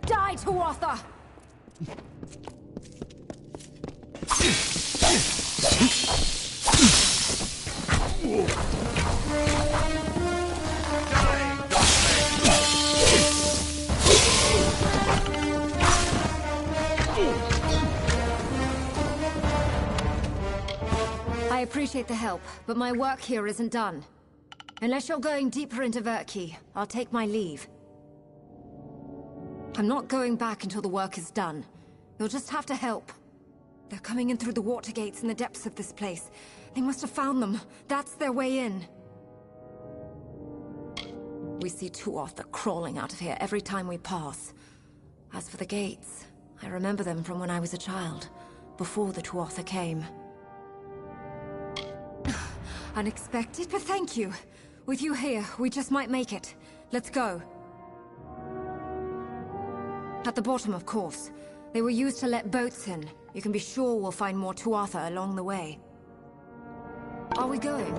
Die, Tuatha! I appreciate the help, but my work here isn't done. Unless you're going deeper into Verki, I'll take my leave. I'm not going back until the work is done. You'll just have to help. They're coming in through the water gates in the depths of this place. They must have found them. That's their way in. We see Tuatha crawling out of here every time we pass. As for the gates, I remember them from when I was a child, before the Tuatha came. Unexpected, but thank you. With you here, we just might make it. Let's go. At the bottom, of course. They were used to let boats in. You can be sure we'll find more Tuatha along the way. Are we going?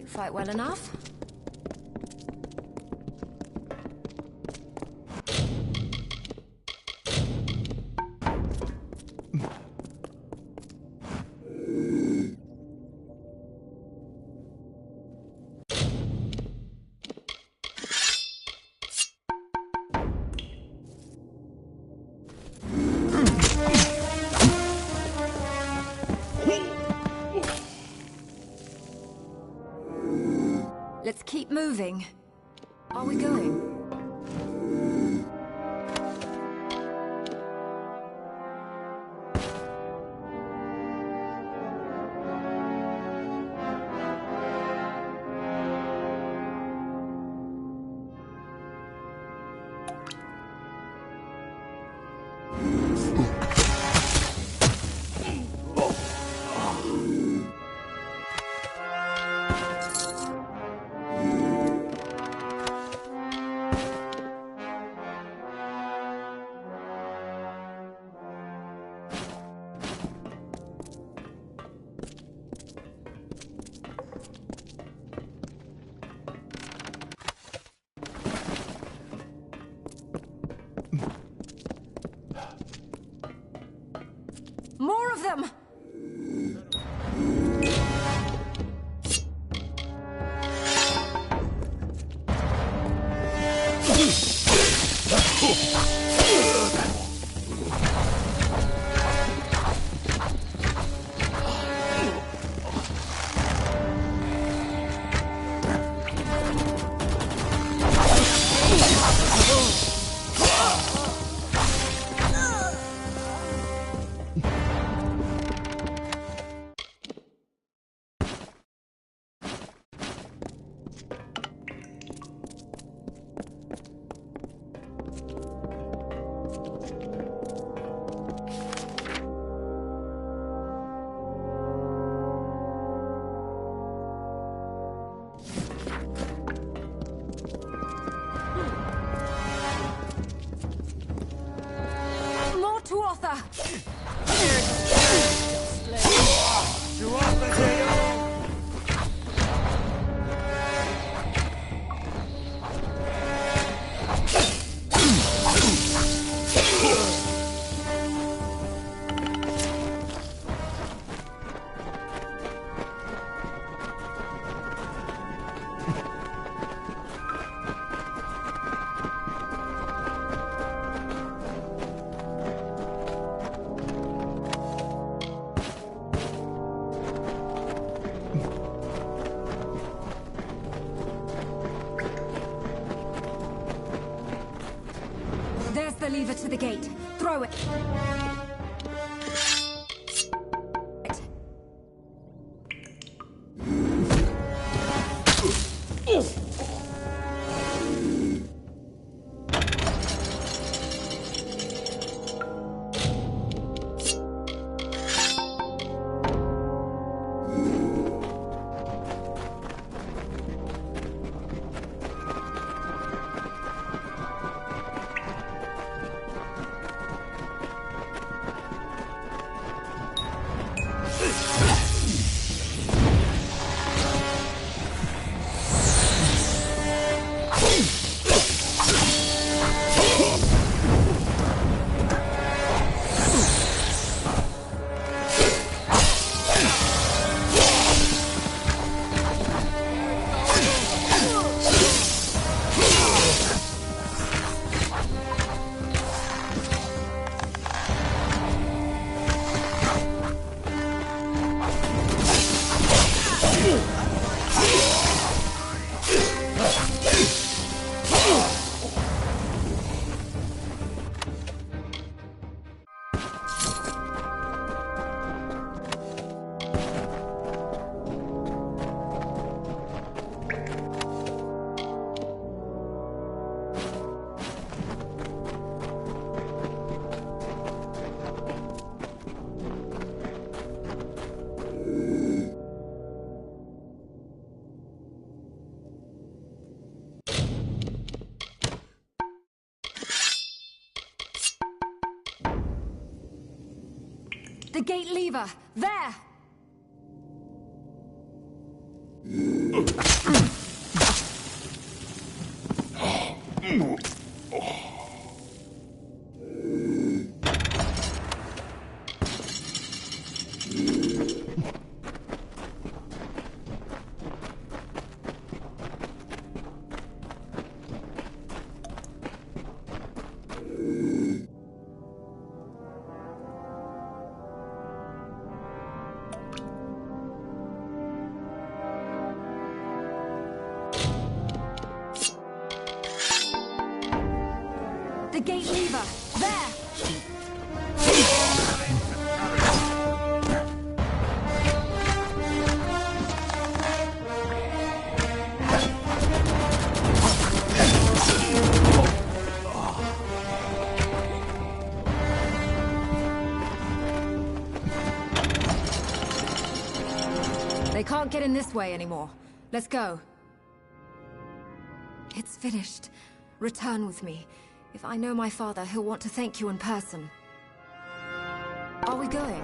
Fight well enough. Let's keep moving. Are we going? More of them! There's the lever to the gate. Throw it. The gate lever! There! They can't get in this way anymore. Let's go. It's finished. Return with me. If I know my father, he'll want to thank you in person. Are we going?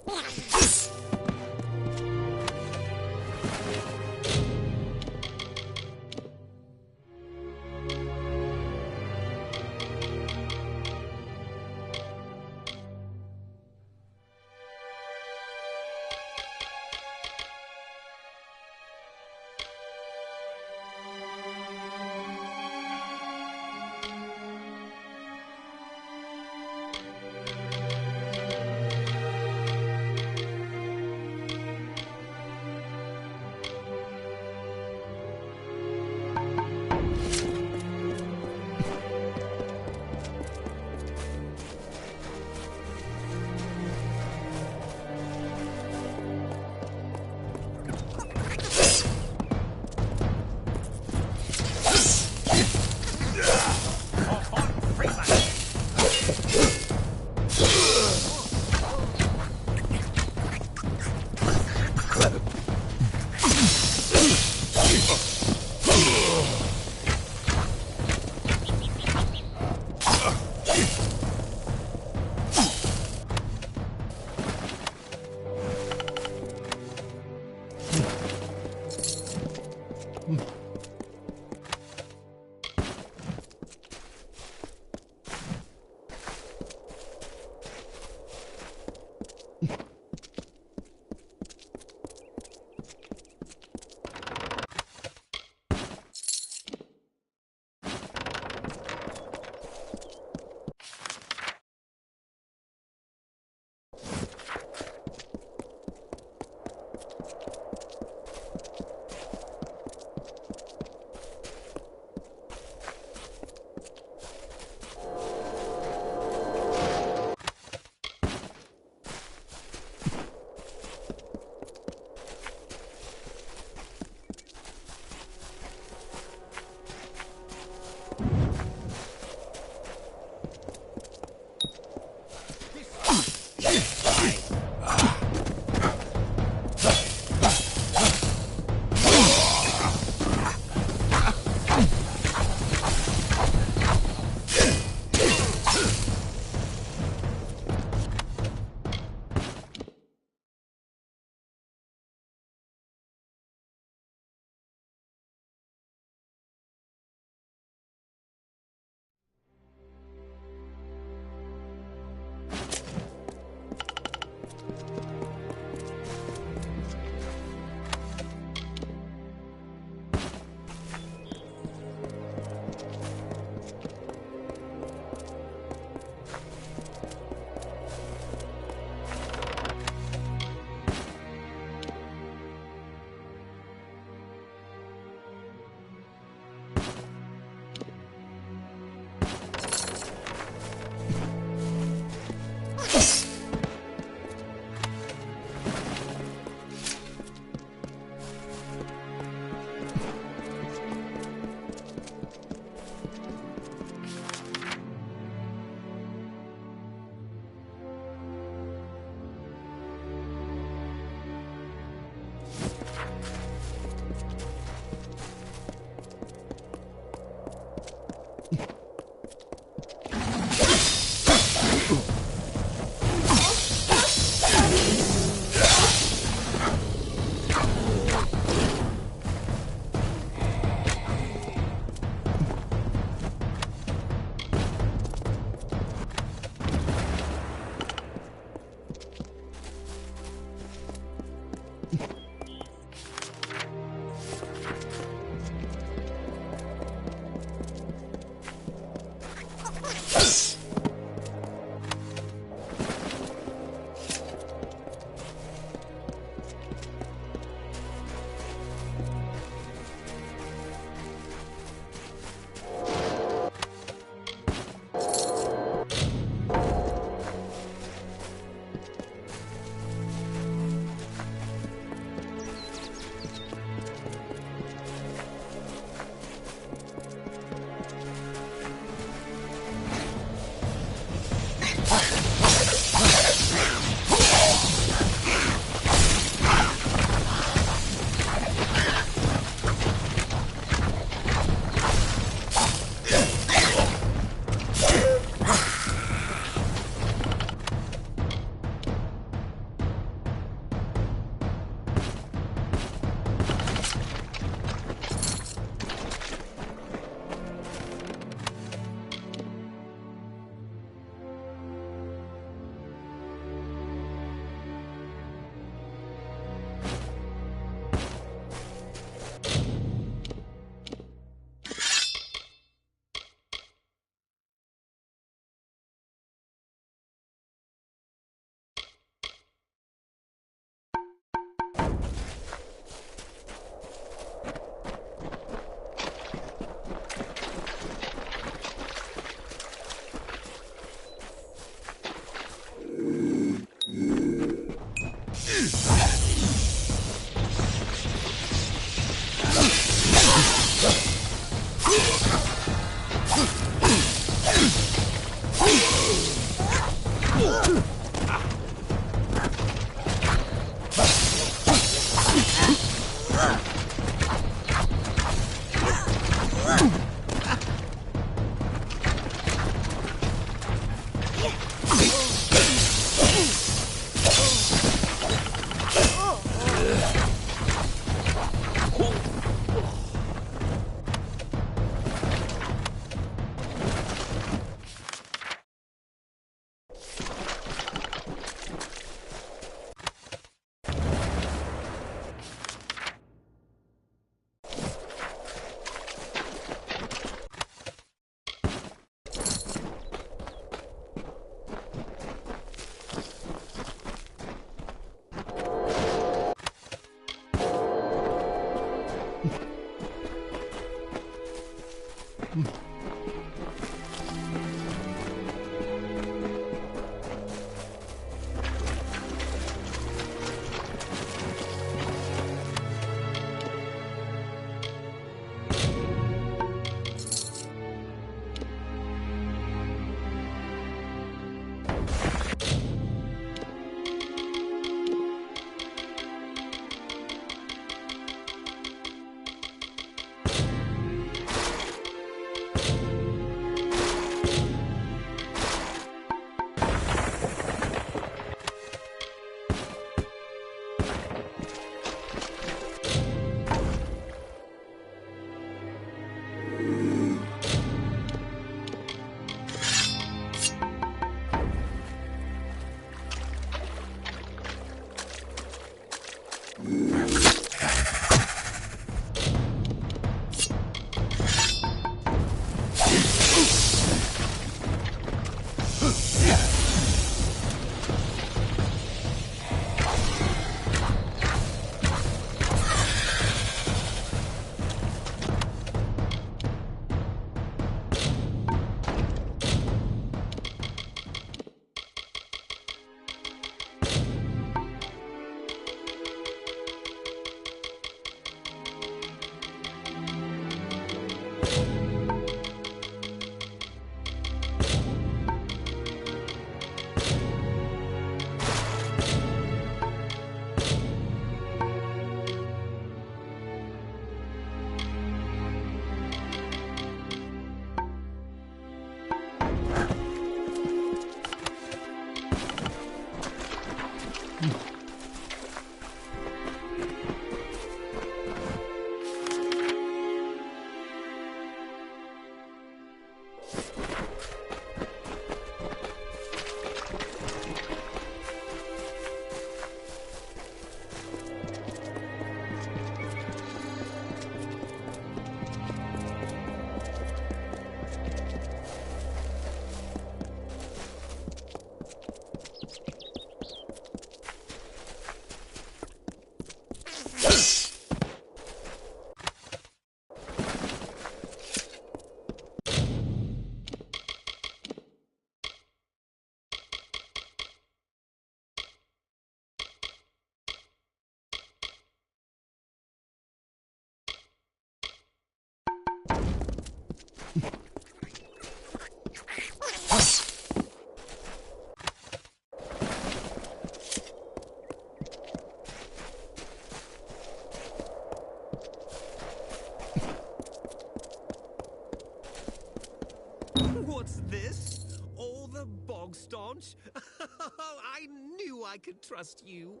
What's this? All the bog staunch? I knew I could trust you.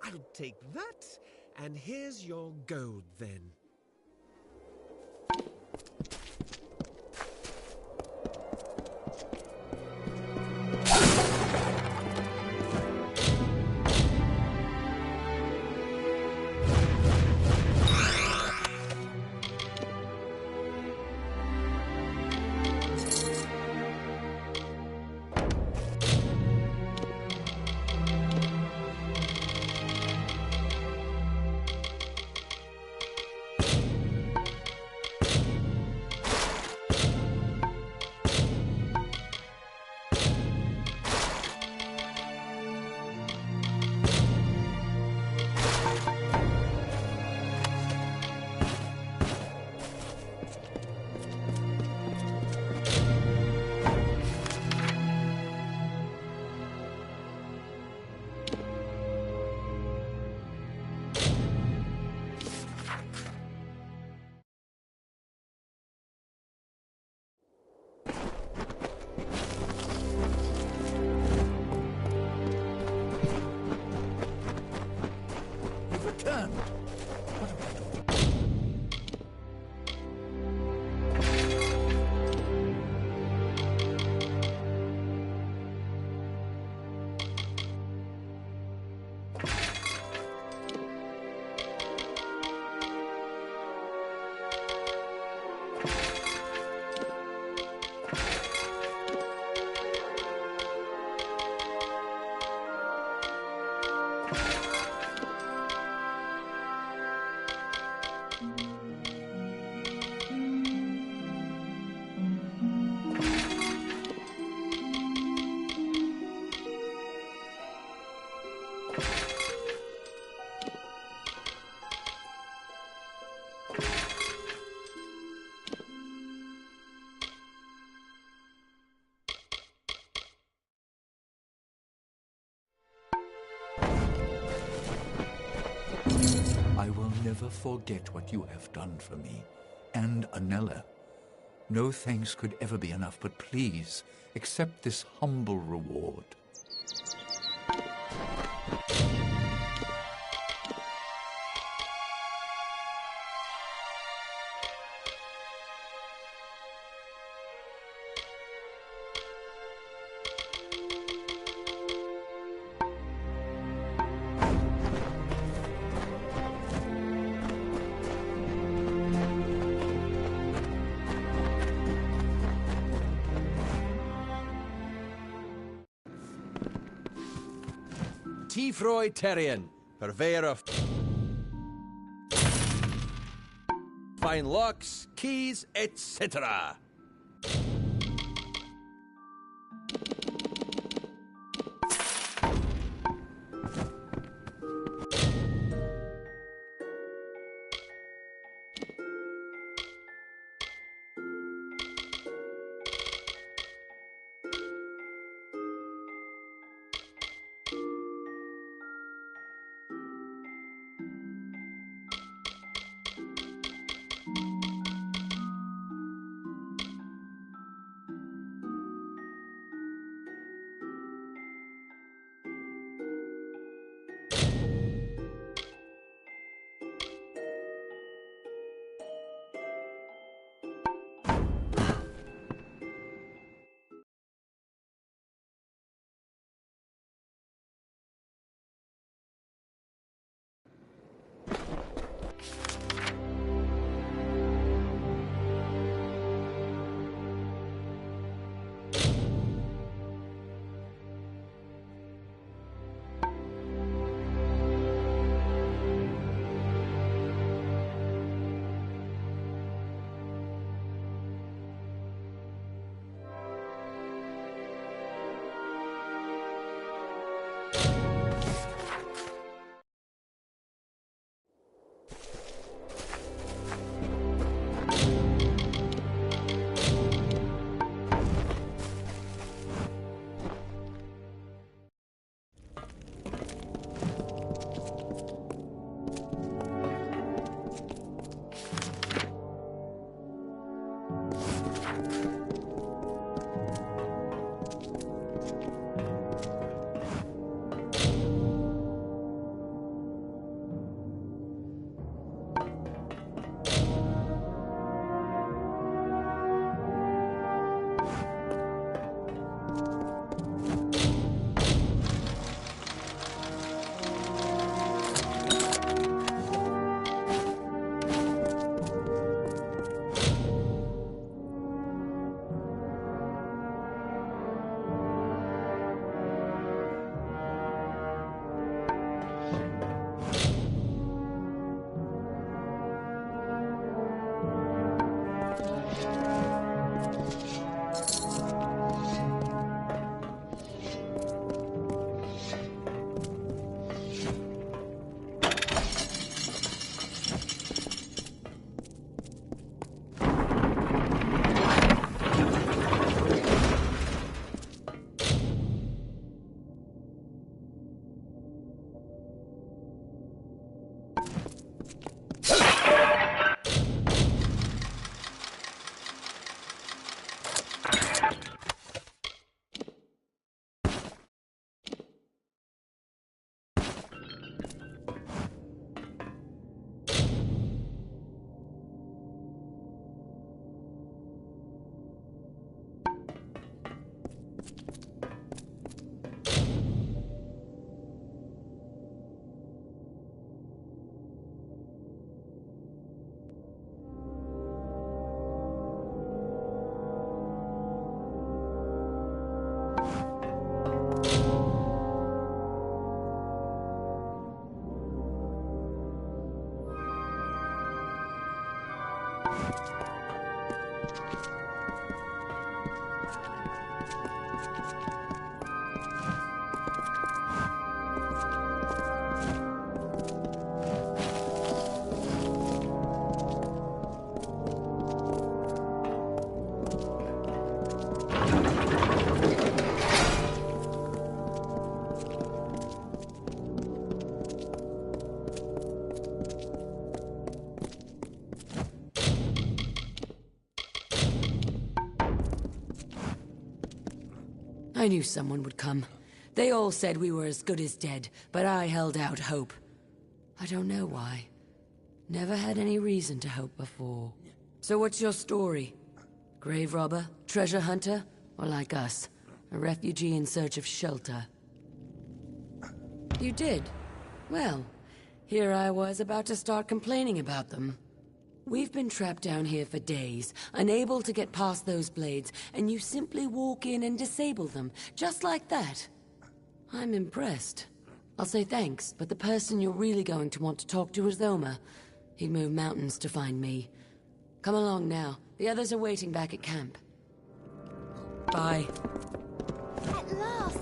I'll take that, and here's your gold then. never forget what you have done for me, and Anella. No thanks could ever be enough, but please, accept this humble reward. Tifroy Terrian, purveyor of fine locks, keys, etc. I knew someone would come. They all said we were as good as dead, but I held out hope. I don't know why. Never had any reason to hope before. So what's your story? Grave robber? Treasure hunter? Or like us, a refugee in search of shelter? You did? Well, here I was about to start complaining about them. We've been trapped down here for days, unable to get past those blades, and you simply walk in and disable them, just like that. I'm impressed. I'll say thanks, but the person you're really going to want to talk to is Thoma. He'd move mountains to find me. Come along now. The others are waiting back at camp. Bye. At last!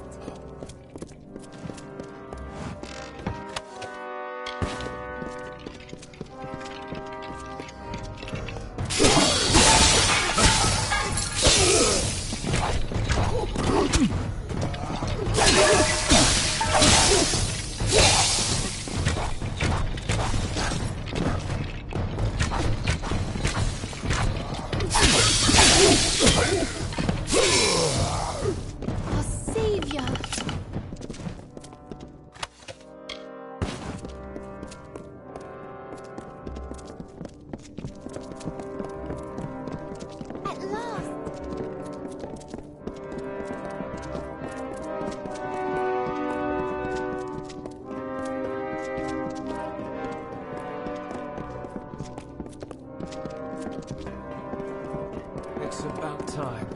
It's about time.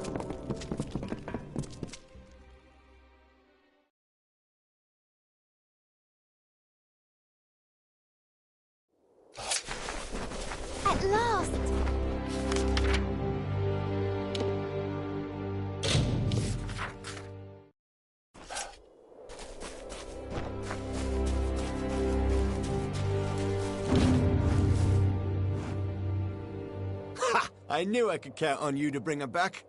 At last! I knew I could count on you to bring her back.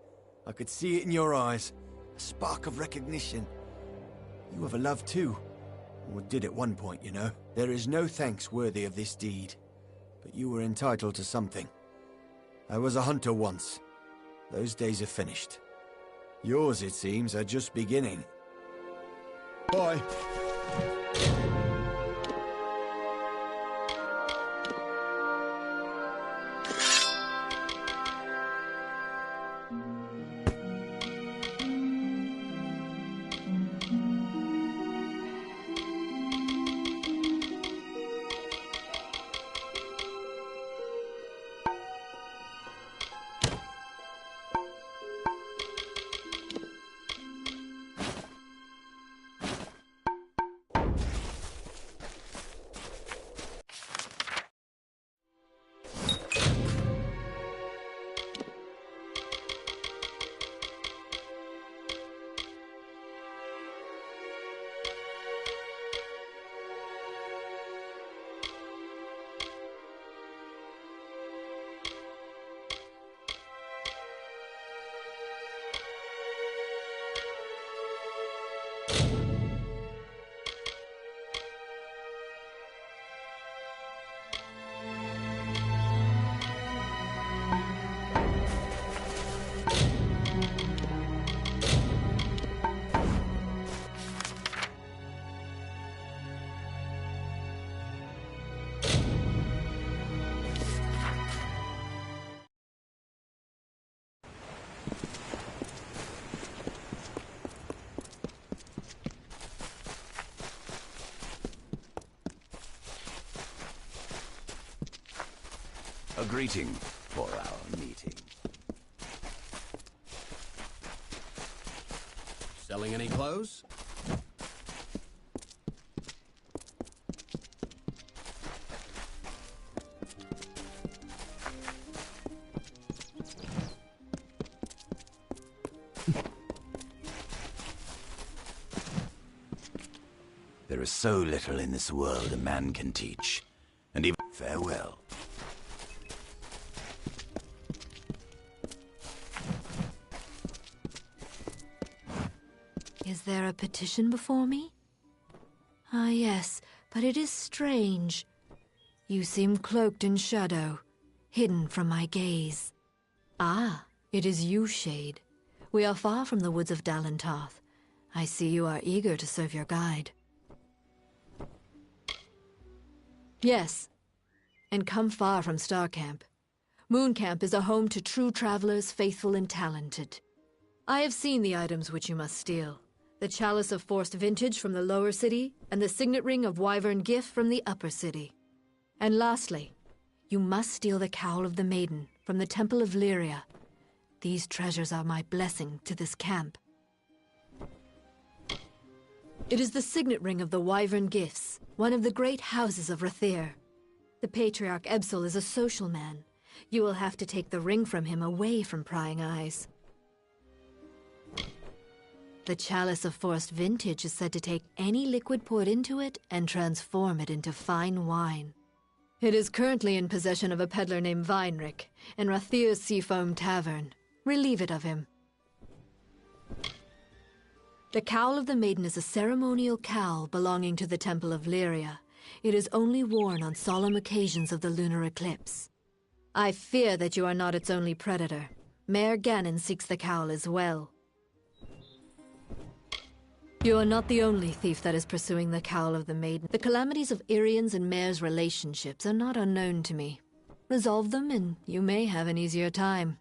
I could see it in your eyes. A spark of recognition. You have a love too. Or did at one point, you know. There is no thanks worthy of this deed. But you were entitled to something. I was a hunter once. Those days are finished. Yours, it seems, are just beginning. Bye. A greeting for our meeting. Selling any clothes? There is so little in this world a man can teach. And even farewell. Is there a petition before me? Ah, yes, but it is strange. You seem cloaked in shadow, hidden from my gaze. Ah, it is you, Shade. We are far from the woods of Dalentarth. I see you are eager to serve your guide. Yes, and come far from Starcamp. Mooncamp is a home to true travelers, faithful and talented. I have seen the items which you must steal. The Chalice of Forced Vintage from the lower city, and the Signet Ring of Wyvern Gift from the upper city. And lastly, you must steal the Cowl of the Maiden from the Temple of Lyria. These treasures are my blessing to this camp. It is the Signet Ring of the Wyvern Gifts, one of the great houses of Rathir. The Patriarch Ebsel is a social man. You will have to take the ring from him away from prying eyes. The Chalice of Forced Vintage is said to take any liquid poured into it and transform it into fine wine. It is currently in possession of a peddler named Weinrich in Rathir's Seafoam Tavern. Relieve it of him. The Cowl of the Maiden is a ceremonial cowl belonging to the Temple of Lyria. It is only worn on solemn occasions of the lunar eclipse. I fear that you are not its only predator. Mayor Ganon seeks the cowl as well. You are not the only thief that is pursuing the Cowl of the Maiden. The calamities of Irian's and Mayor's relationships are not unknown to me. Resolve them and you may have an easier time.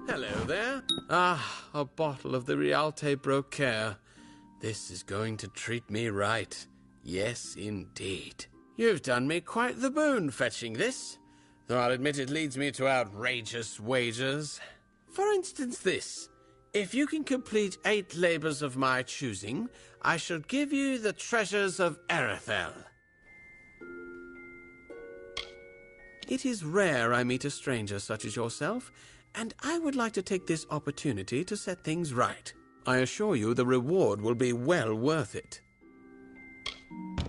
Hello there. Ah, a bottle of the Rialte Brocaire. This is going to treat me right. Yes, indeed. You've done me quite the boon fetching this, though I'll admit it leads me to outrageous wagers. For instance this. If you can complete 8 labors of my choosing, I shall give you the treasures of Erathell. It is rare I meet a stranger such as yourself, and I would like to take this opportunity to set things right. I assure you the reward will be well worth it.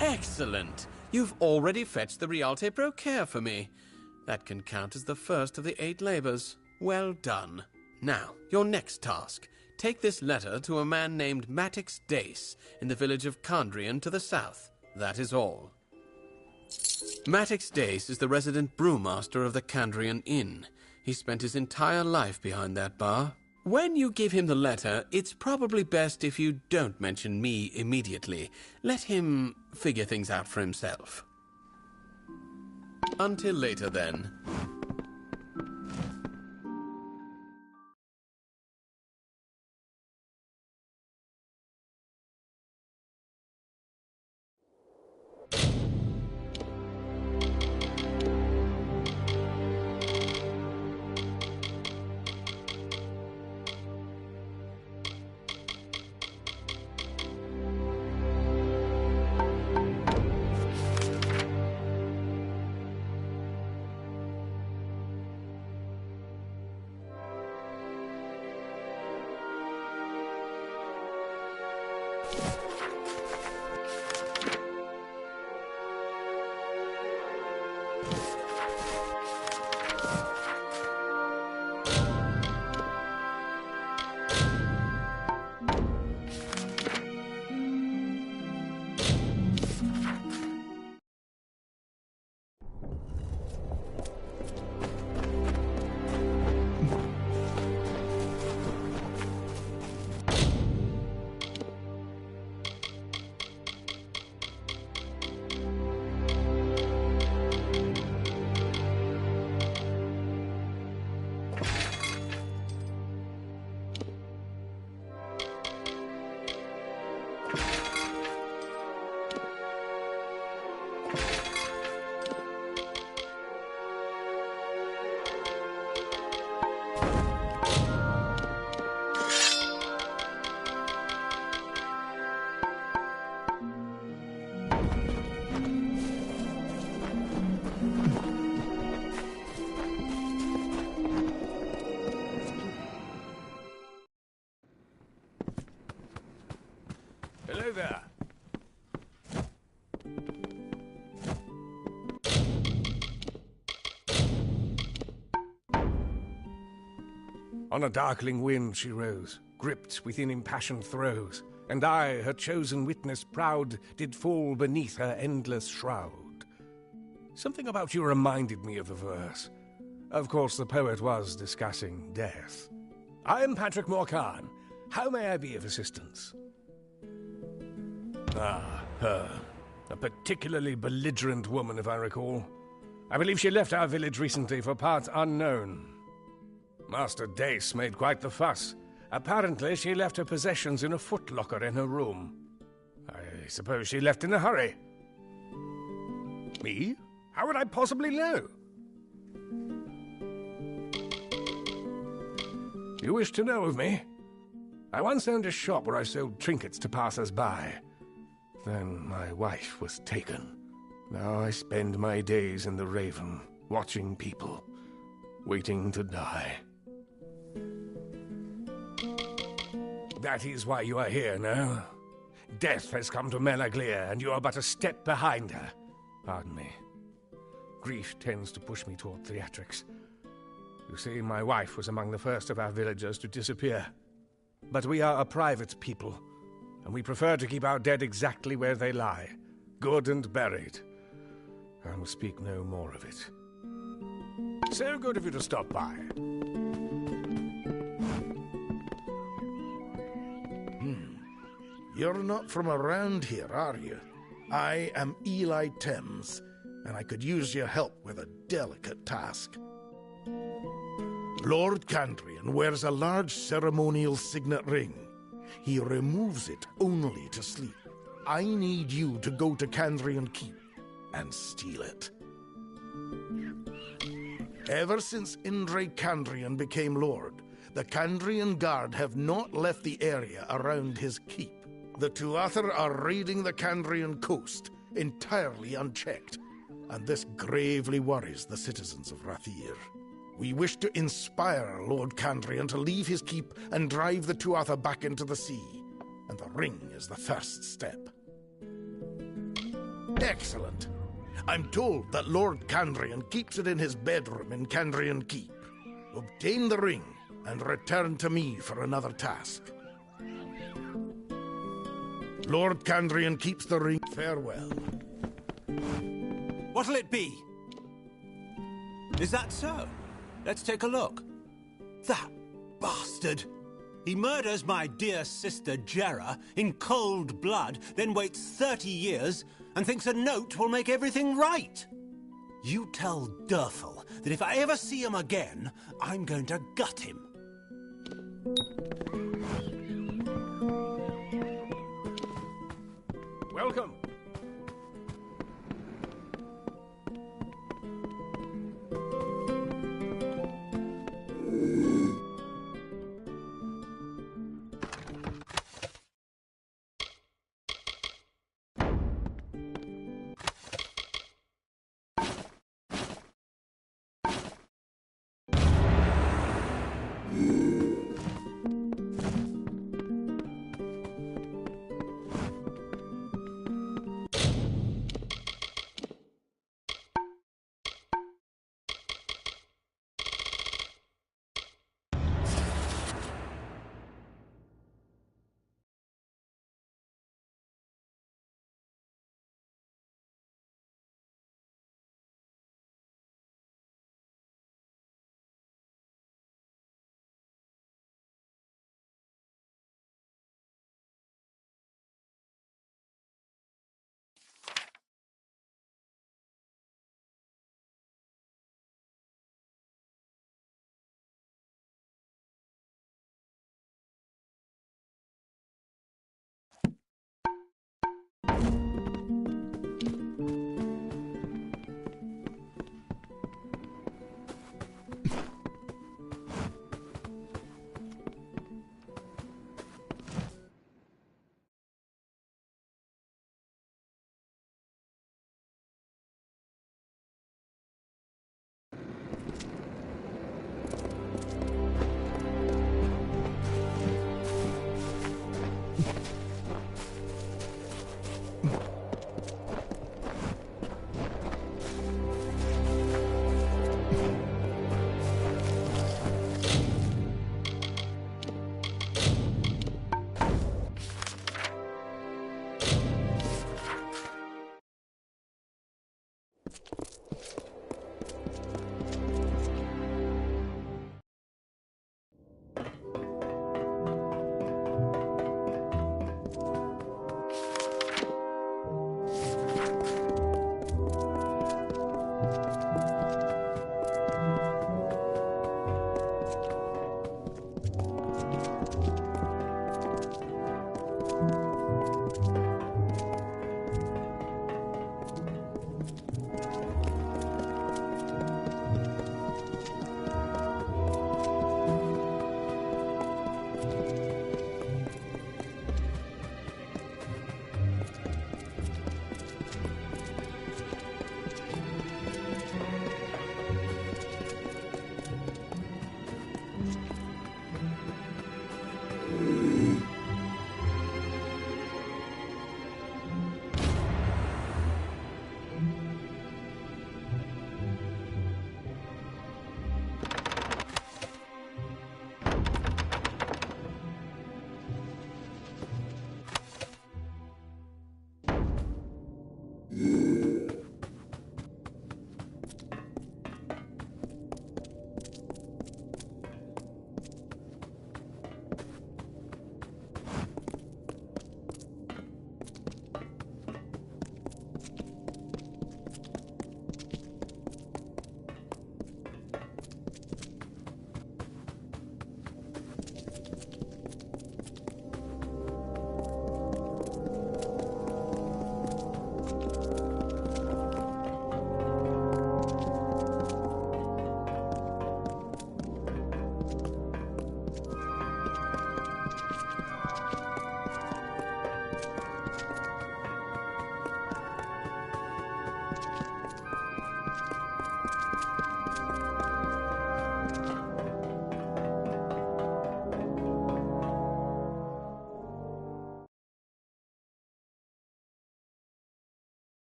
Excellent! You've already fetched the Rialte Brocaire for me. That can count as the first of the 8 labors. Well done. Now, your next task. Take this letter to a man named Matix Dace in the village of Condrian to the south. That is all. Matix Dace is the resident brewmaster of the Condrian Inn. He spent his entire life behind that bar. When you give him the letter, it's probably best if you don't mention me immediately. Let him figure things out for himself. Until later, then. Hello there. On a darkling wind she rose, gripped within impassioned throes, and I, her chosen witness proud, did fall beneath her endless shroud. Something about you reminded me of the verse. Of course, the poet was discussing death. I am Patrick Morcan. How may I be of assistance? Ah, her. A particularly belligerent woman, if I recall. I believe she left our village recently for parts unknown. Master Dace made quite the fuss. Apparently, she left her possessions in a footlocker in her room. I suppose she left in a hurry. Me? How would I possibly know? You wish to know of me? I once owned a shop where I sold trinkets to passers-by. Then my wife was taken. Now I spend my days in the Raven, watching people, waiting to die. That is why you are here now. Death has come to Melaglia, and you are but a step behind her. Pardon me. Grief tends to push me toward theatrics. You see, my wife was among the first of our villagers to disappear. But we are a private people, and we prefer to keep our dead exactly where they lie, good and buried. I will speak no more of it. So good of you to stop by. You're not from around here, are you? I am Eli Thames, and I could use your help with a delicate task. Lord Candrian wears a large ceremonial signet ring. He removes it only to sleep. I need you to go to Candrian Keep and steal it. Ever since Indre Candrian became Lord, the Candrian Guard have not left the area around his keep. The Tuatha are raiding the Candrian coast, entirely unchecked, and this gravely worries the citizens of Rathir. We wish to inspire Lord Candrian to leave his keep and drive the Tuatha back into the sea, and the ring is the first step. Excellent. I'm told that Lord Candrian keeps it in his bedroom in Candrian Keep. Obtain the ring, and return to me for another task. Lord Candrian keeps the ring. Farewell. What'll it be? Is that so? Let's take a look. That bastard! He murders my dear sister Jera in cold blood, then waits 30 years and thinks a note will make everything right. You tell Erathell that if I ever see him again, I'm going to gut him. Welcome.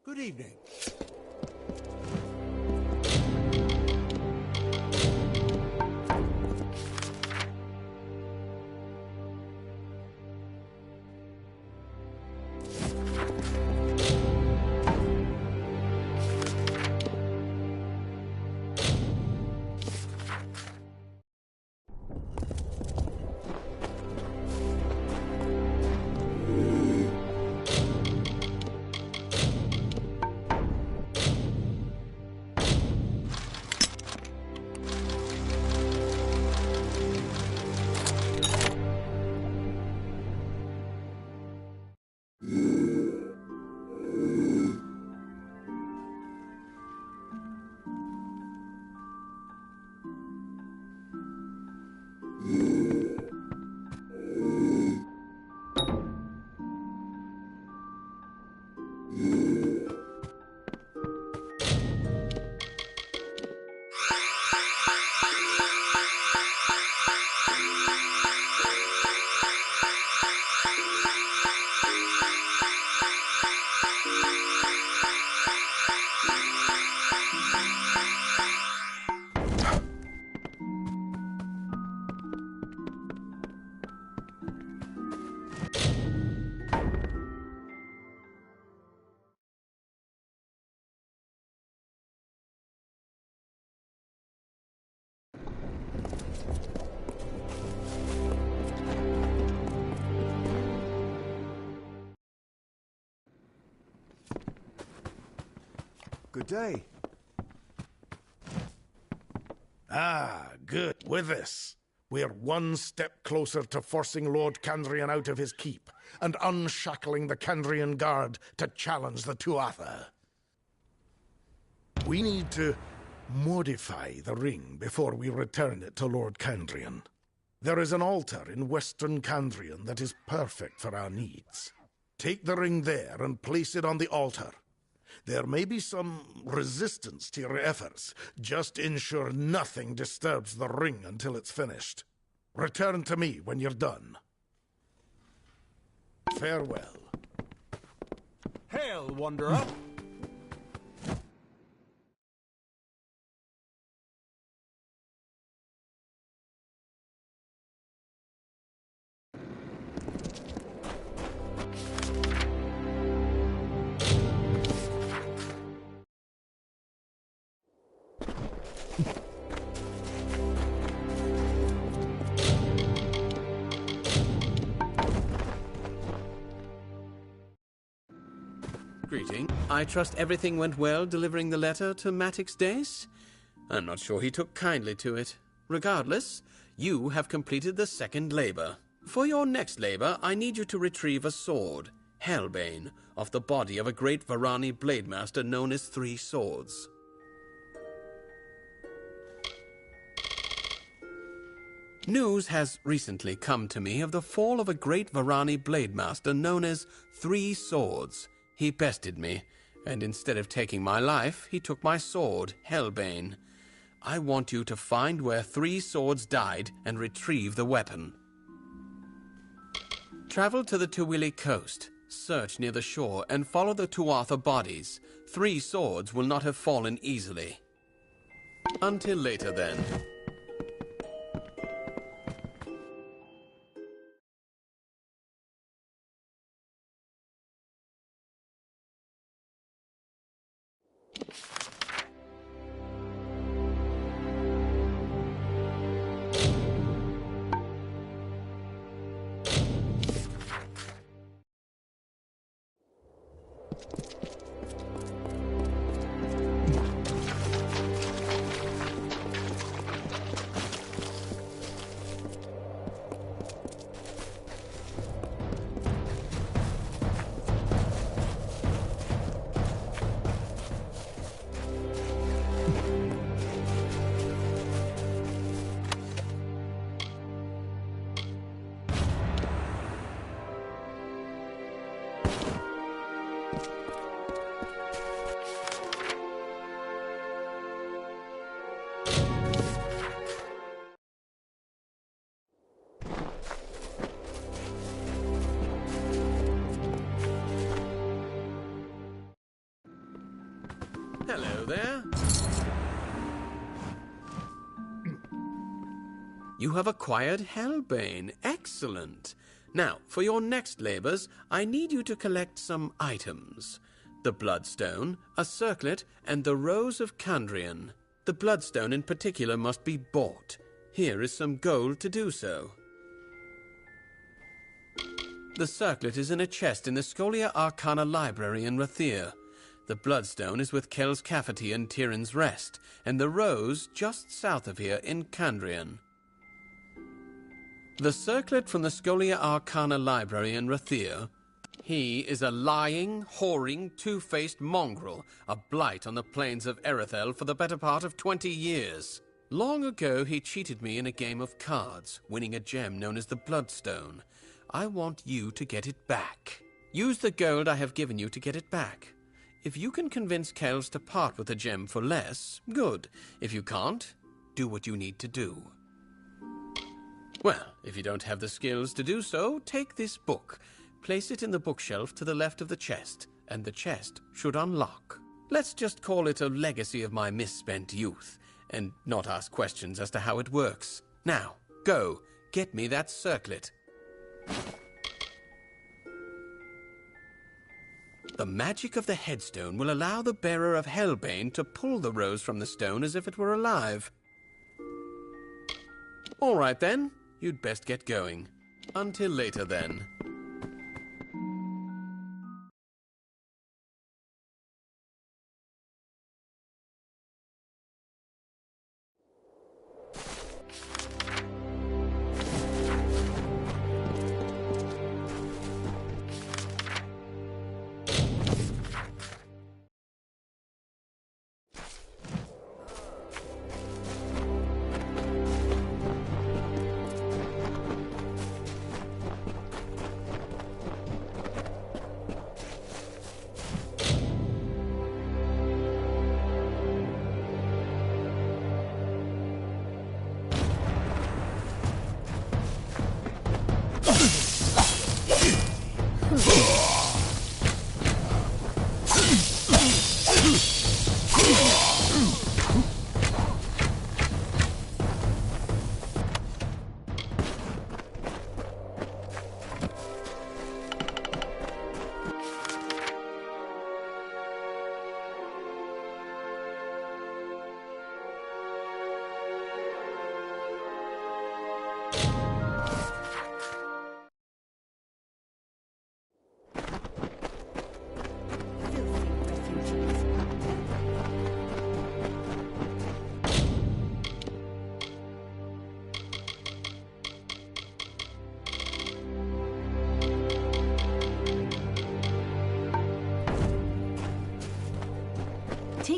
Good evening. Good day. Ah, good. With this, we're one step closer to forcing Lord Candrian out of his keep and unshackling the Candrian Guard to challenge the Tuatha. We need to modify the ring before we return it to Lord Candrian. There is an altar in Western Candrian that is perfect for our needs. Take the ring there and place it on the altar. There may be some resistance to your efforts. Just ensure nothing disturbs the ring until it's finished. Return to me when you're done. Farewell. Hail, Wanderer! Greeting. I trust everything went well delivering the letter to Matix Dace? I'm not sure he took kindly to it. Regardless, you have completed the second labor. For your next labor, I need you to retrieve a sword, Hellbane, off the body of a great Varani blademaster known as Three Swords. News has recently come to me of the fall of a great Varani blademaster known as Three Swords. He bested me, and instead of taking my life, he took my sword, Hellbane. I want you to find where Three Swords died and retrieve the weapon. Travel to the Tuwili coast, search near the shore, and follow the Tuatha bodies. Three Swords will not have fallen easily. Until later, then. Hello there. You have acquired Hellbane. Excellent. Now, for your next labors, I need you to collect some items. The Bloodstone, a circlet, and the Rose of Candrian. The Bloodstone in particular must be bought. Here is some gold to do so. The circlet is in a chest in the Scholia Arcana Library in Rathir. The Bloodstone is with Kel's Cafety and Tyrion's Rest, and the Rose just south of here in Candrian. The circlet from the Scholia Arcana Library in Rathir. He is a lying, whoring, two-faced mongrel, a blight on the plains of Erathell for the better part of 20 years. Long ago he cheated me in a game of cards, winning a gem known as the Bloodstone. I want you to get it back. Use the gold I have given you to get it back. If you can convince Kells to part with the gem for less, good. If you can't, do what you need to do. Well, if you don't have the skills to do so, take this book. Place it in the bookshelf to the left of the chest, and the chest should unlock. Let's just call it a legacy of my misspent youth, and not ask questions as to how it works. Now, go, get me that circlet. The magic of the headstone will allow the bearer of Hellbane to pull the rose from the stone as if it were alive. All right, then. You'd best get going. Until later, then.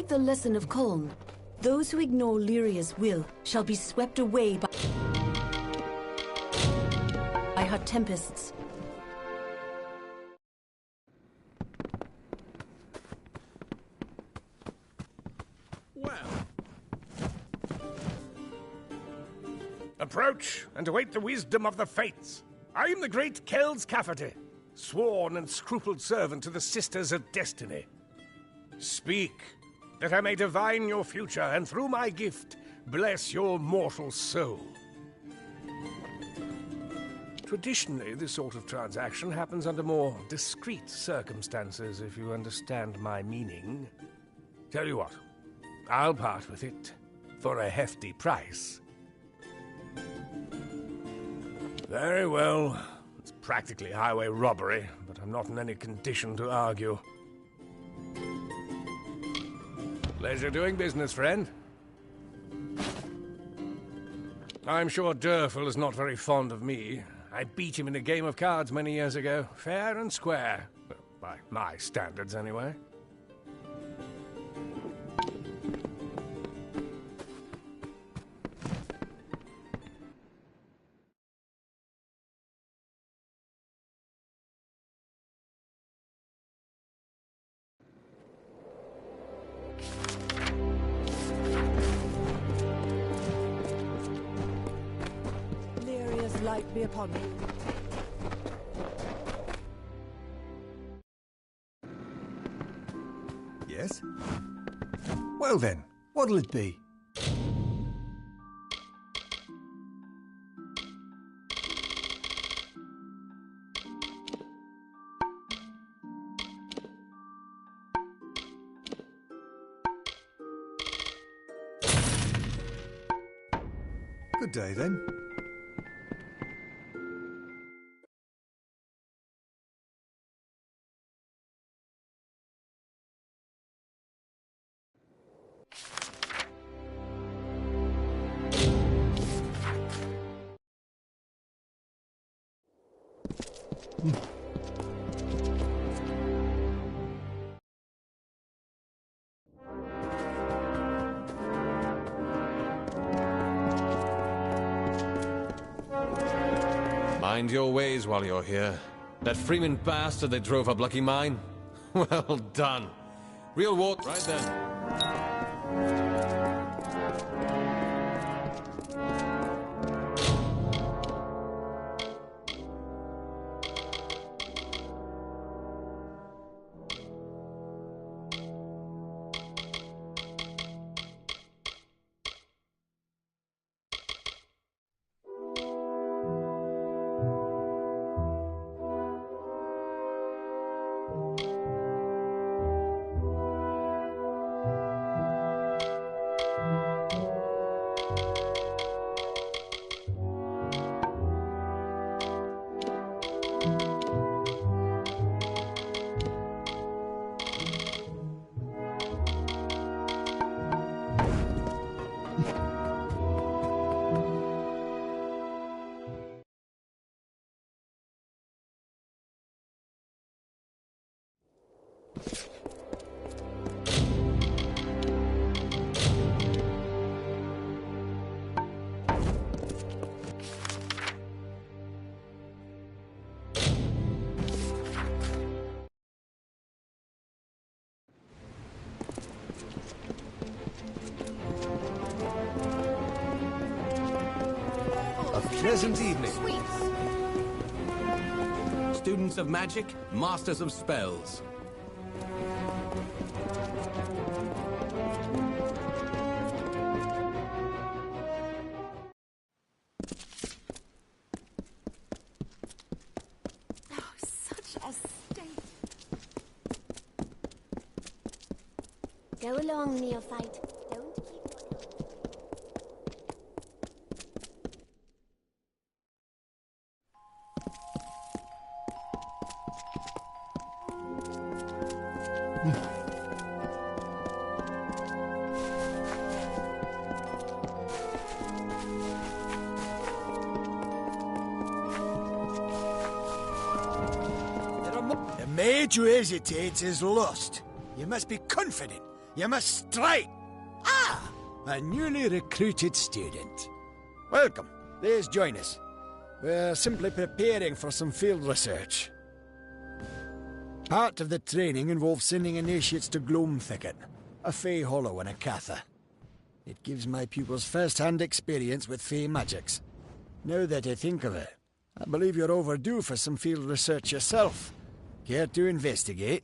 the lesson of Koln. Those who ignore Lyria's will shall be swept away by her tempests. Approach and await the wisdom of the fates. I am the great Kel's Cafferty, sworn and scrupled servant to the Sisters of Destiny. Speak, that I may divine your future, and through my gift, bless your mortal soul. Traditionally, this sort of transaction happens under more discreet circumstances, if you understand my meaning. Tell you what, I'll part with it for a hefty price. Very well. It's practically highway robbery, but I'm not in any condition to argue. Pleasure doing business, friend. I'm sure Erathell is not very fond of me. I beat him in a game of cards many years ago, fair and square. Well, by my standards, anyway. Light be upon me. Yes? Well then, what'll it be? Good day then. Mind your ways while you're here. That Freeman bastard they drove up Lucky Mine? Well done. Real water. Right then. Pleasant evening. Students of magic, masters of spells. Oh, such a state. Go along, neophyte. The maid who hesitates is lost. You must be confident. You must strike! Ah! A newly recruited student. Welcome. Please join us. We're simply preparing for some field research. Part of the training involves sending initiates to Gloam Thicket, a Fey hollow in a Catha. It gives my pupils first-hand experience with Fey magics. Now that I think of it, I believe you're overdue for some field research yourself. Care to investigate?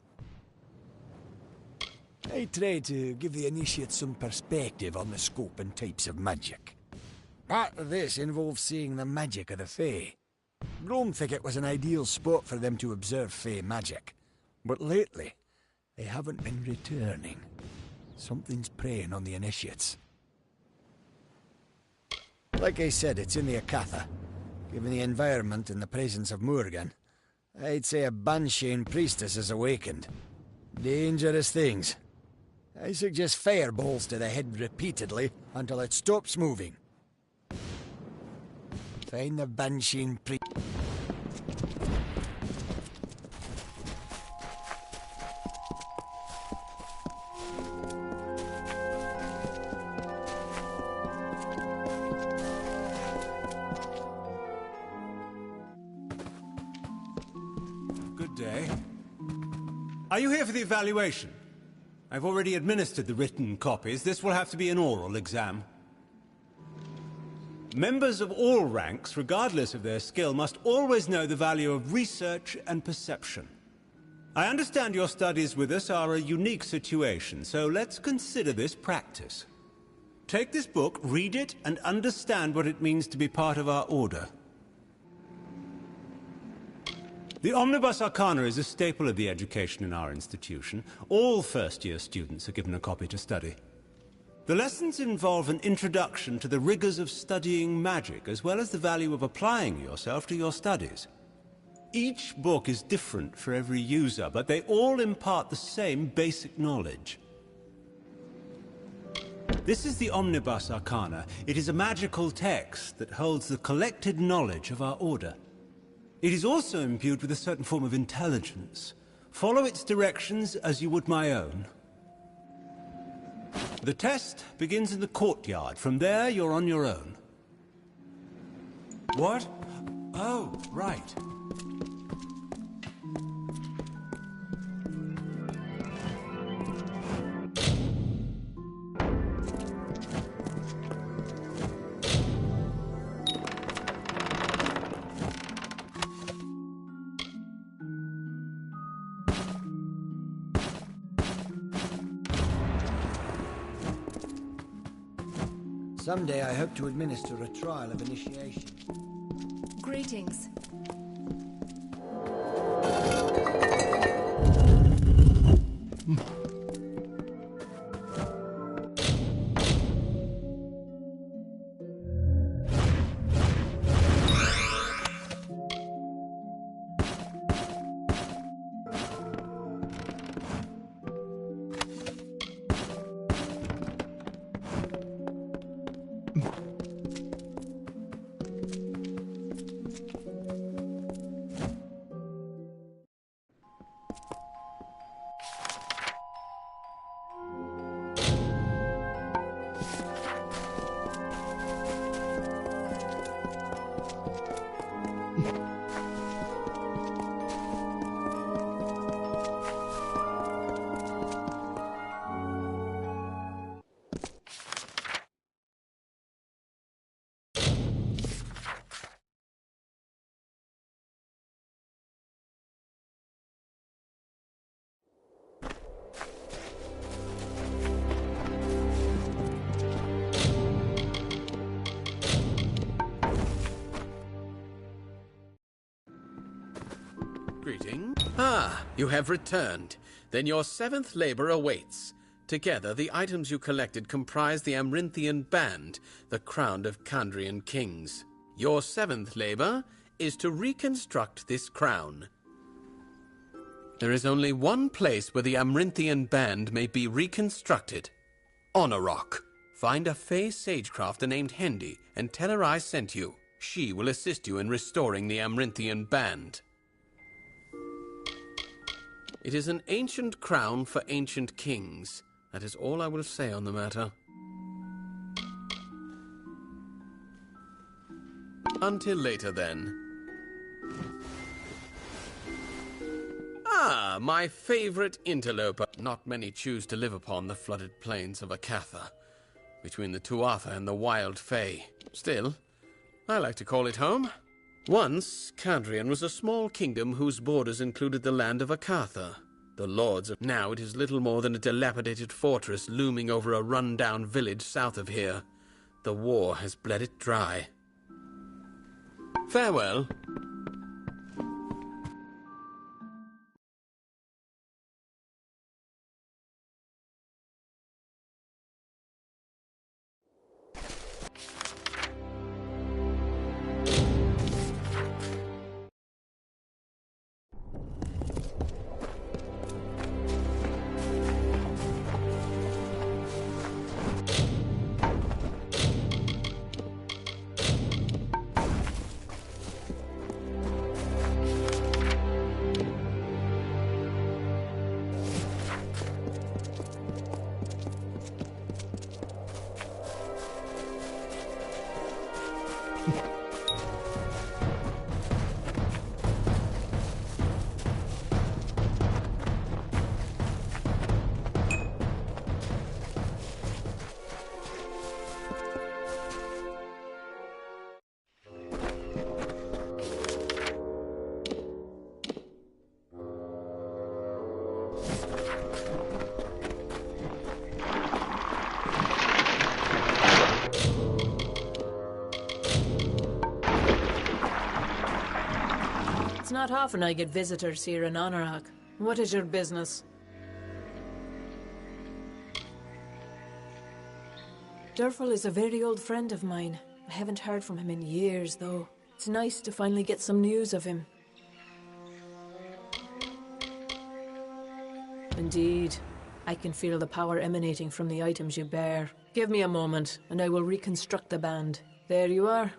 I try to give the initiates some perspective on the scope and types of magic. Part of this involves seeing the magic of the Fey. Gloam Thicket was an ideal spot for them to observe Fey magic. But lately, they haven't been returning. Something's preying on the initiates. Like I said, it's in the Akatha. Given the environment and the presence of Morgan, I'd say a Banshane priestess has awakened. Dangerous things. I suggest fireballs to the head repeatedly until it stops moving. Find the Banshane priestess. Good day. Are you here for the evaluation? I've already administered the written copies. This will have to be an oral exam. Members of all ranks, regardless of their skill, must always know the value of research and perception. I understand your studies with us are a unique situation, so let's consider this practice. Take this book, read it, and understand what it means to be part of our order. The Omnibus Arcana is a staple of the education in our institution. All first-year students are given a copy to study. The lessons involve an introduction to the rigors of studying magic, as well as the value of applying yourself to your studies. Each book is different for every user, but they all impart the same basic knowledge. This is the Omnibus Arcana. It is a magical text that holds the collected knowledge of our order. It is also imbued with a certain form of intelligence. Follow its directions as you would my own. The test begins in the courtyard. From there, you're on your own. What? Oh, right. Someday I hope to administer a trial of initiation. Greetings. Greeting. Ah, you have returned. Then your 7th labor awaits. Together, the items you collected comprise the Amrinthian Band, the crown of Kandrian kings. Your 7th labor is to reconstruct this crown. There is only one place where the Amrinthian Band may be reconstructed. On a rock. Find a Fey sagecrafter named Hendy and tell her I sent you. She will assist you in restoring the Amrinthian Band. It is an ancient crown for ancient kings, That is all I will say on the matter. Until later, then. Ah, my favorite interloper. Not many choose to live upon the flooded plains of Akatha, between the Tuatha and the wild Fae. Still, I like to call it home. Once, Cadrian was a small kingdom whose borders included the land of Akatha. The lords of... Now it is little more than a dilapidated fortress looming over a run-down village south of here. The war has bled it dry. Farewell. It's not often I get visitors here in Anorak. What is your business? Durfel is a very old friend of mine. I haven't heard from him in years, though. It's nice to finally get some news of him. Indeed. I can feel the power emanating from the items you bear. Give me a moment, and I will reconstruct the band. There you are.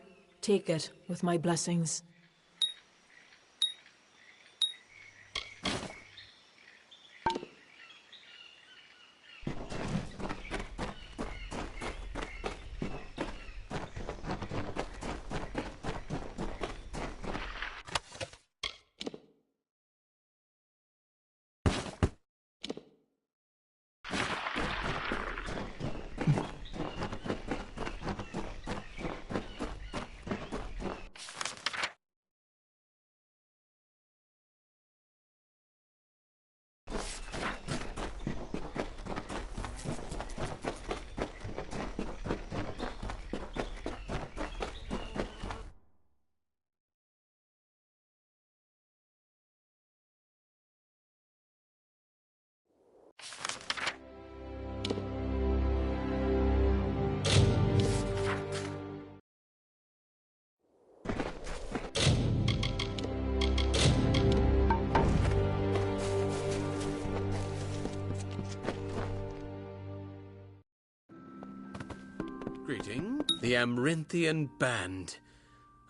Take it, with my blessings. Greeting, the Amarinthian Band.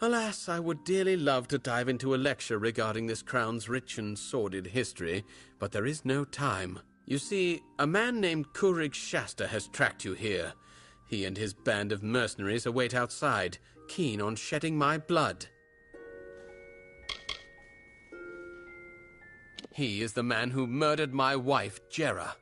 Alas, I would dearly love to dive into a lecture regarding this crown's rich and sordid history, but there is no time. You see, a man named Kurig Shasta has tracked you here. He and his band of mercenaries await outside, keen on shedding my blood. He is the man who murdered my wife, Jera,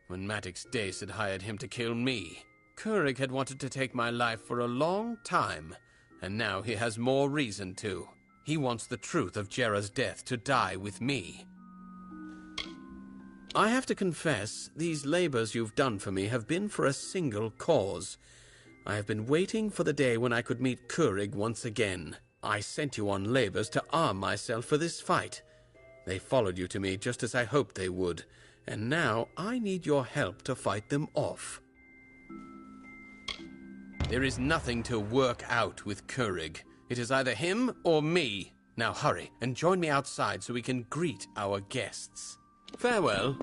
when Maddox Dace had hired him to kill me. Kurig had wanted to take my life for a long time, and now he has more reason to. He wants the truth of Jera's death to die with me. I have to confess, these labors you've done for me have been for a single cause. I have been waiting for the day when I could meet Kurig once again. I sent you on labors to arm myself for this fight. They followed you to me just as I hoped they would, and now I need your help to fight them off. There is nothing to work out with Kurig. It is either him or me. Now hurry, and join me outside so we can greet our guests. Farewell.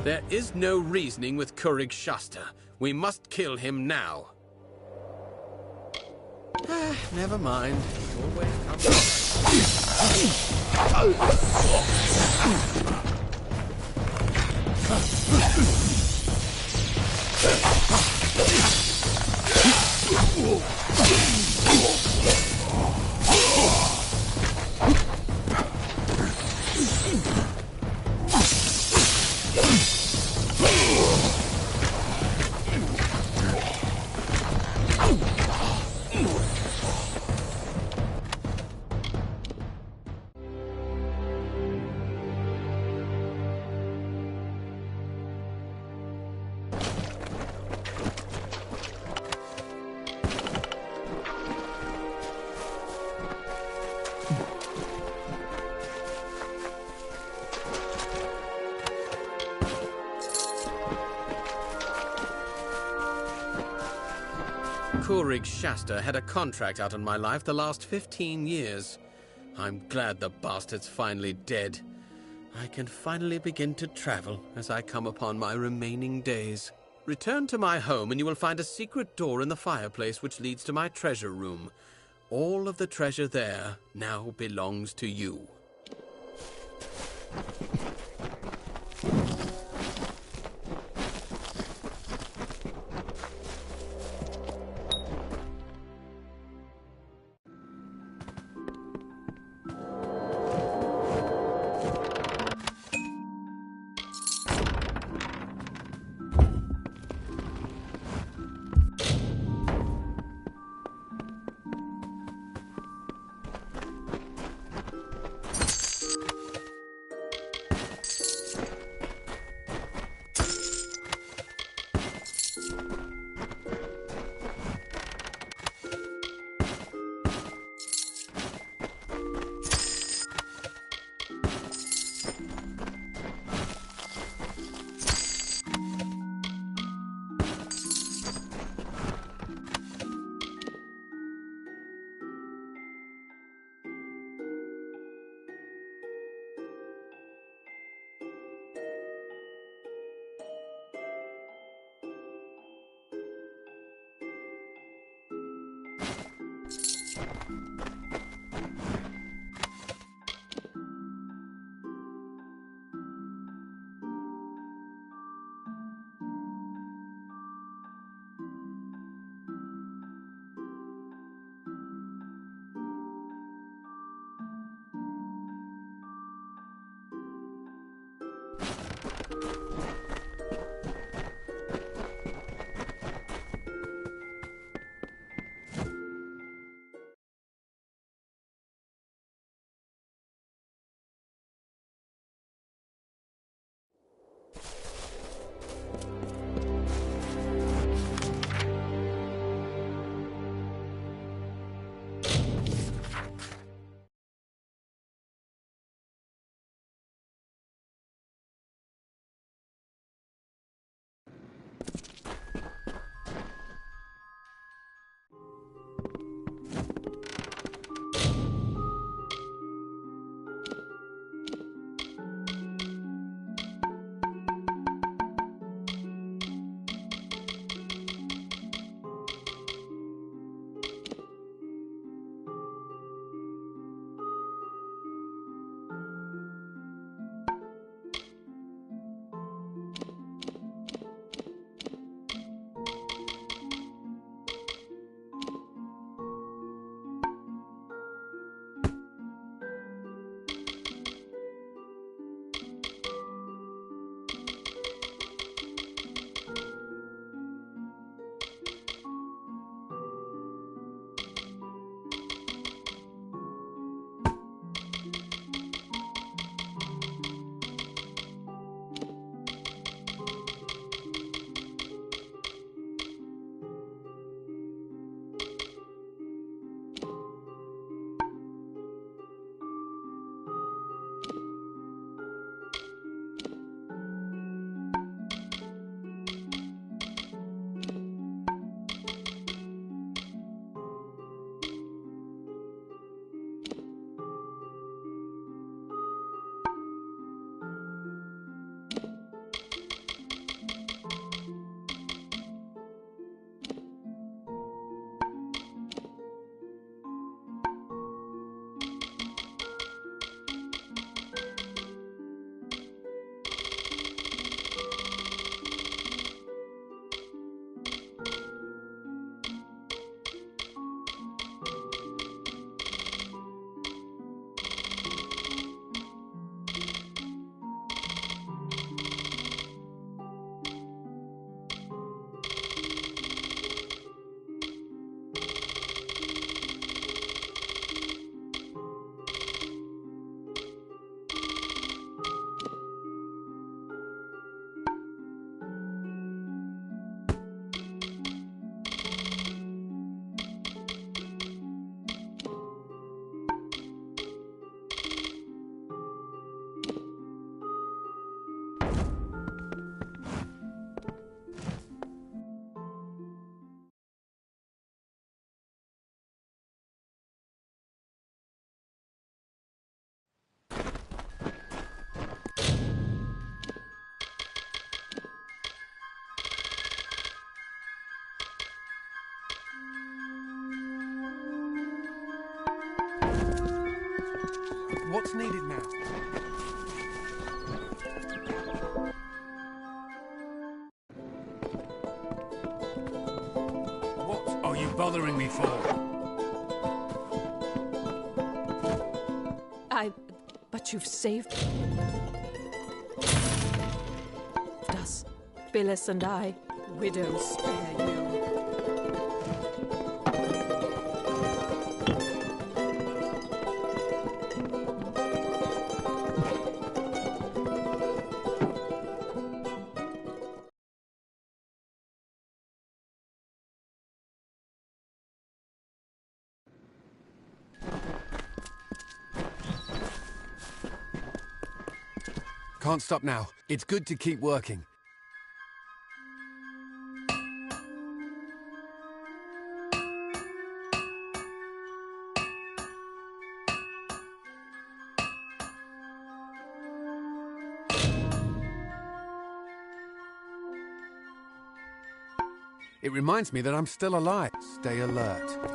There is no reasoning with Kurig Shasta. We must kill him now. Never mind. It always Kurig Shasta had a contract out on my life the last 15 years. I'm glad the bastard's finally dead. I can finally begin to travel as I come upon my remaining days. Return to my home and you will find a secret door in the fireplace which leads to my treasure room. All of the treasure there now belongs to you. What's needed now? What are you bothering me for? But you've saved us. Billis and I, widows, spare you. Can't stop now. It's good to keep working. It reminds me that I'm still alive. Stay alert.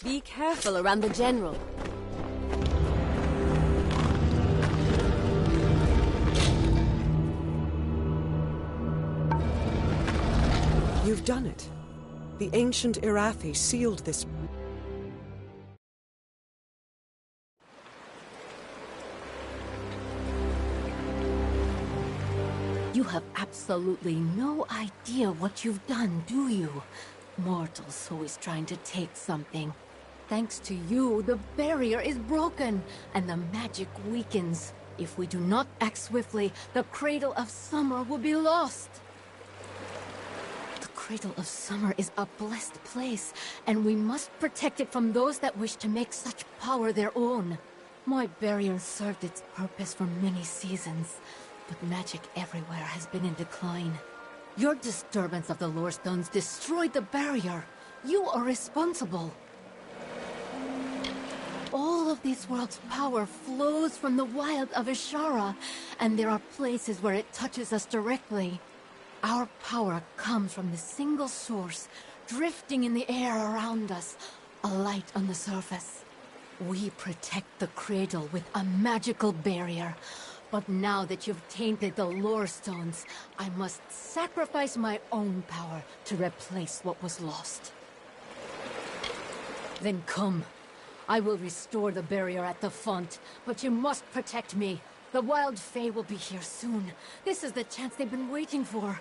Be careful around the General. You've done it. The ancient Erathell sealed this. You have absolutely no idea what you've done, do you? Mortals always trying to take something. Thanks to you, the barrier is broken, and the magic weakens. If we do not act swiftly, the Cradle of Summer will be lost. The Cradle of Summer is a blessed place, and we must protect it from those that wish to make such power their own. My barrier served its purpose for many seasons, but magic everywhere has been in decline. Your disturbance of the lore stones destroyed the barrier. You are responsible. All of this world's power flows from the wild of Ishara, and there are places where it touches us directly. Our power comes from the single source, drifting in the air around us, a light on the surface. We protect the cradle with a magical barrier, but now that you've tainted the lore stones, I must sacrifice my own power to replace what was lost. Then come. I will restore the barrier at the font, but you must protect me. The Wild Fae will be here soon. This is the chance they've been waiting for.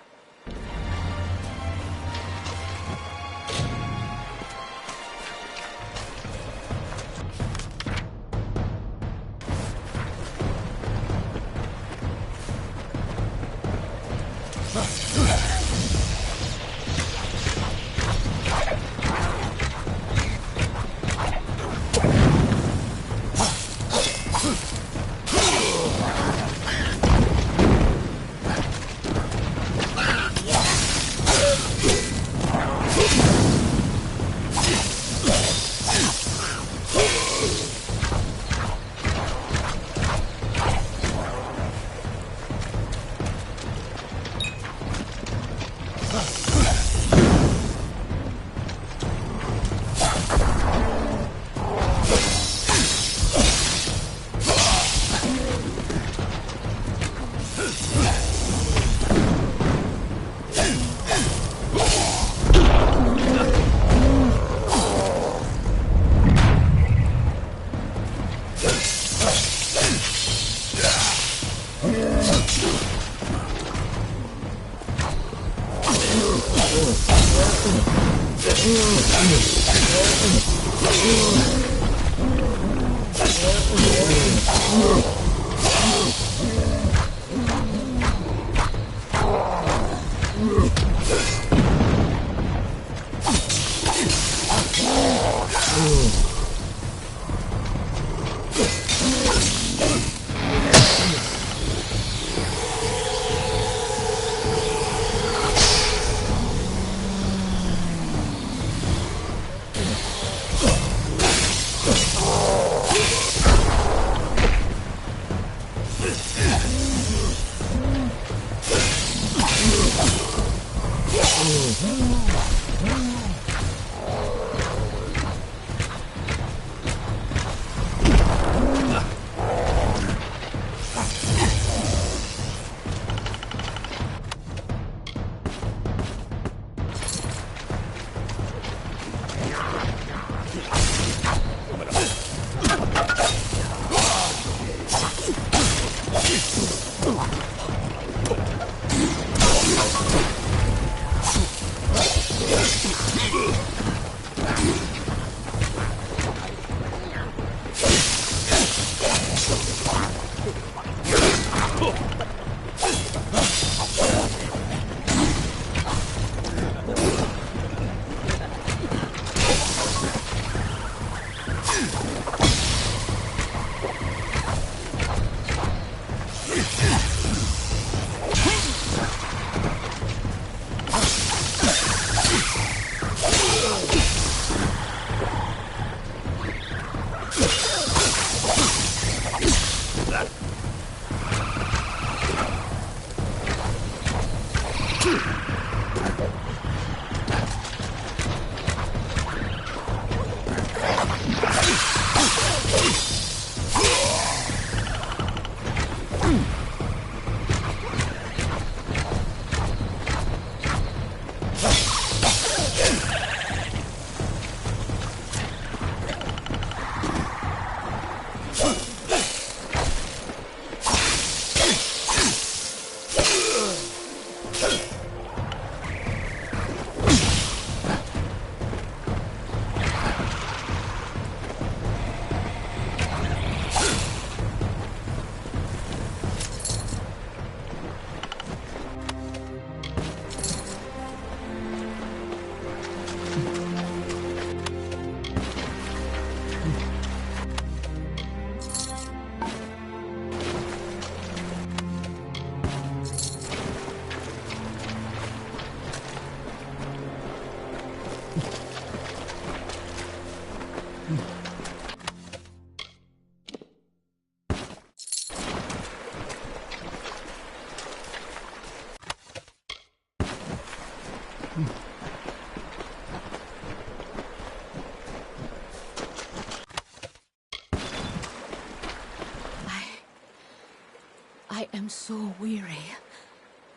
I am so weary.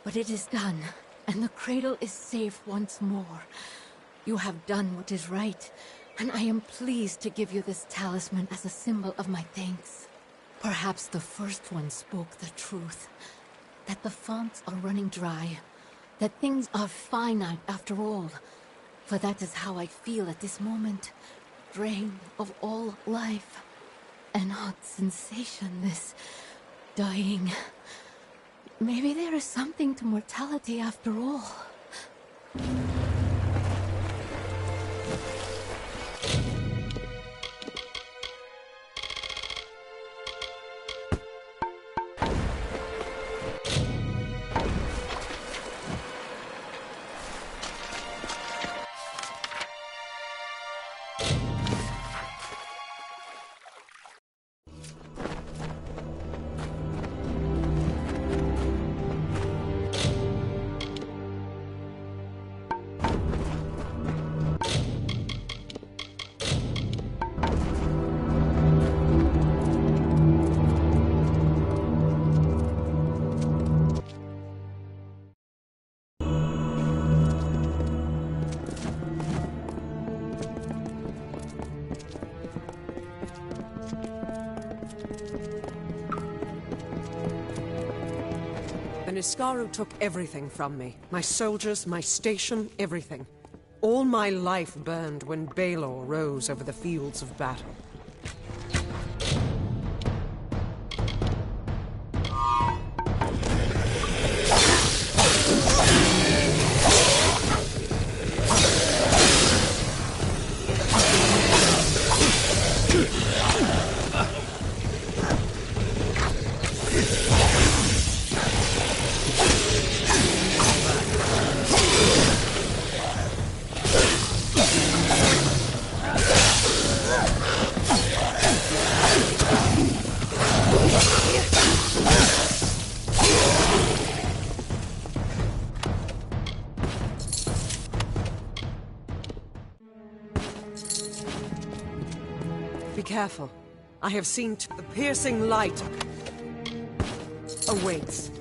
But it is done, and the cradle is safe once more. You have done what is right, and I am pleased to give you this talisman as a symbol of my thanks. Perhaps the first one spoke the truth. That the fonts are running dry. That things are finite after all. For that is how I feel at this moment. Drained of all life. An odd sensation, this dying. Maybe there is something to mortality after all. The Niskaru took everything from me. My soldiers, my station, everything. All my life burned when Baelor rose over the fields of battle. Be careful. I have seen the piercing light awaits.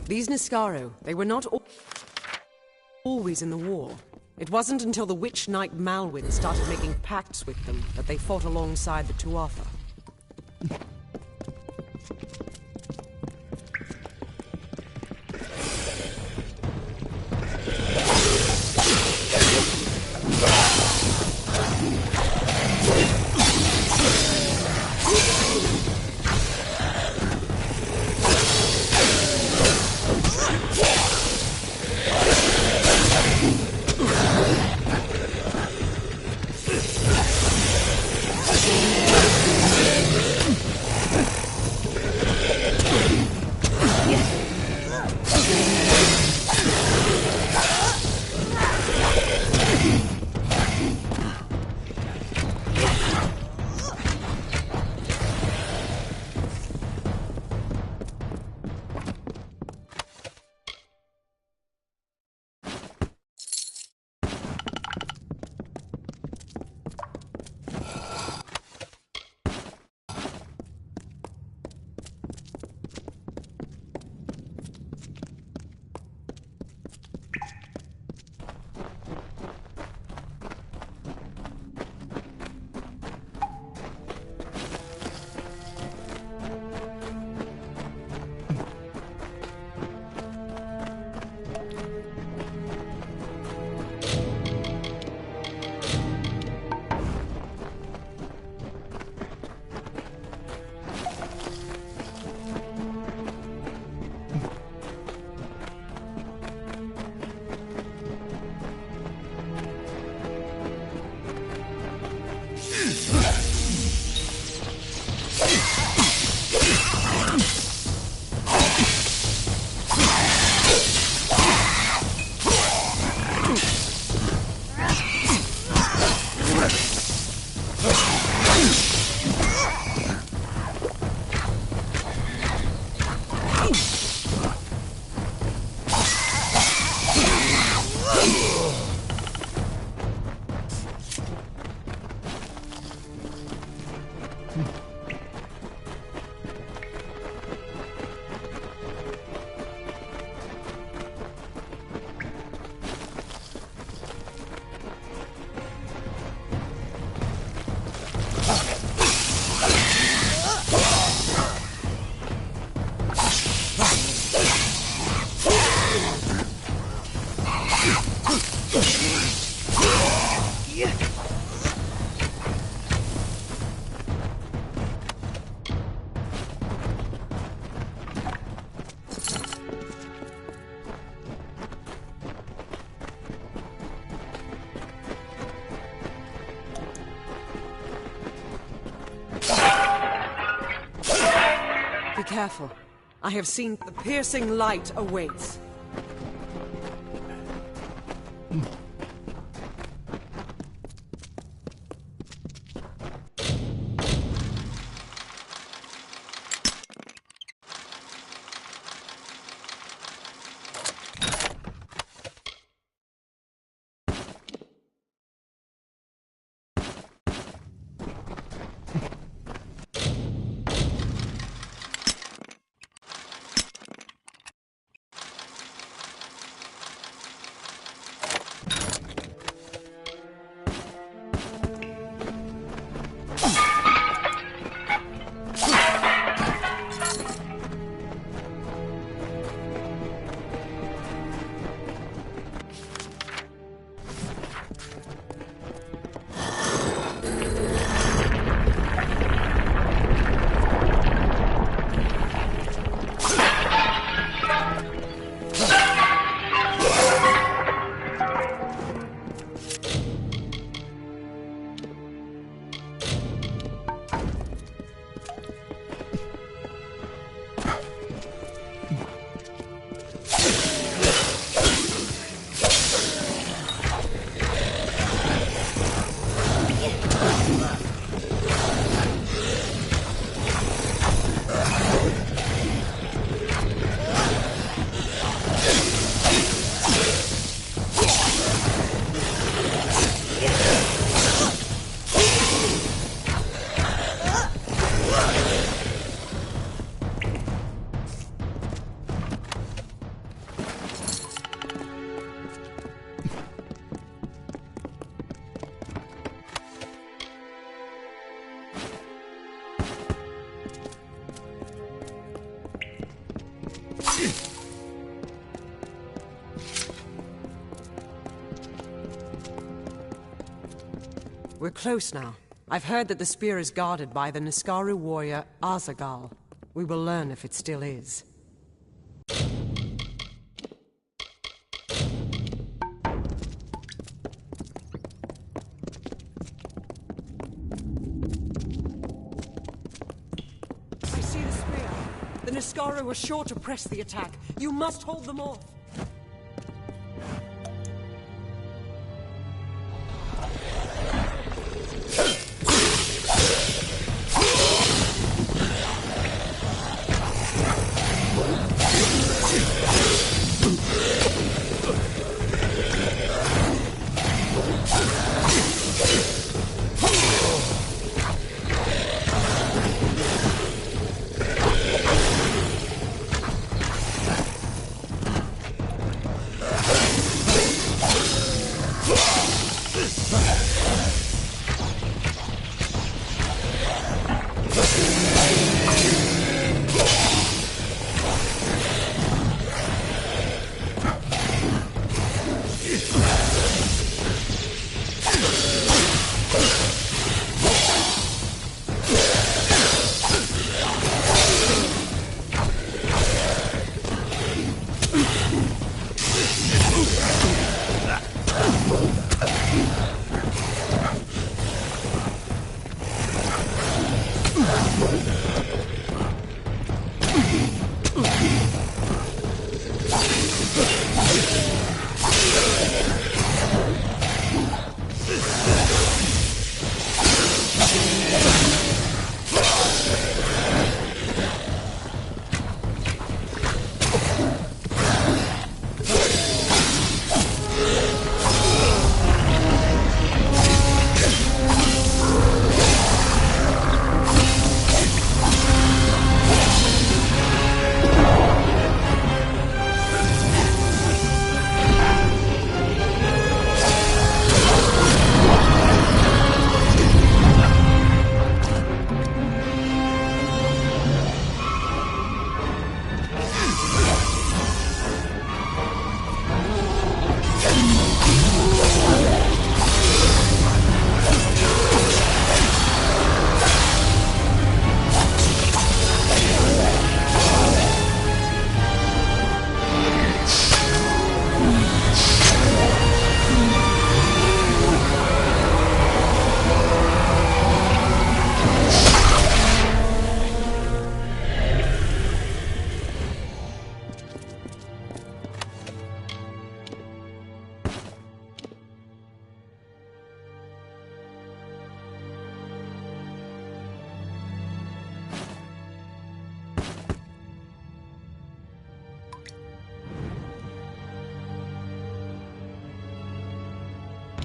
These Niskaro, they were not always in the war. It wasn't until the Witch Knight Malwyn started making pacts with them that they fought alongside the Tuatha. Be careful. I have seen the piercing light awaits. We're close now. I've heard that the spear is guarded by the Niskaru warrior Azagal. We will learn if it still is. I see the spear. The Niskaru were sure to press the attack. You must hold them off.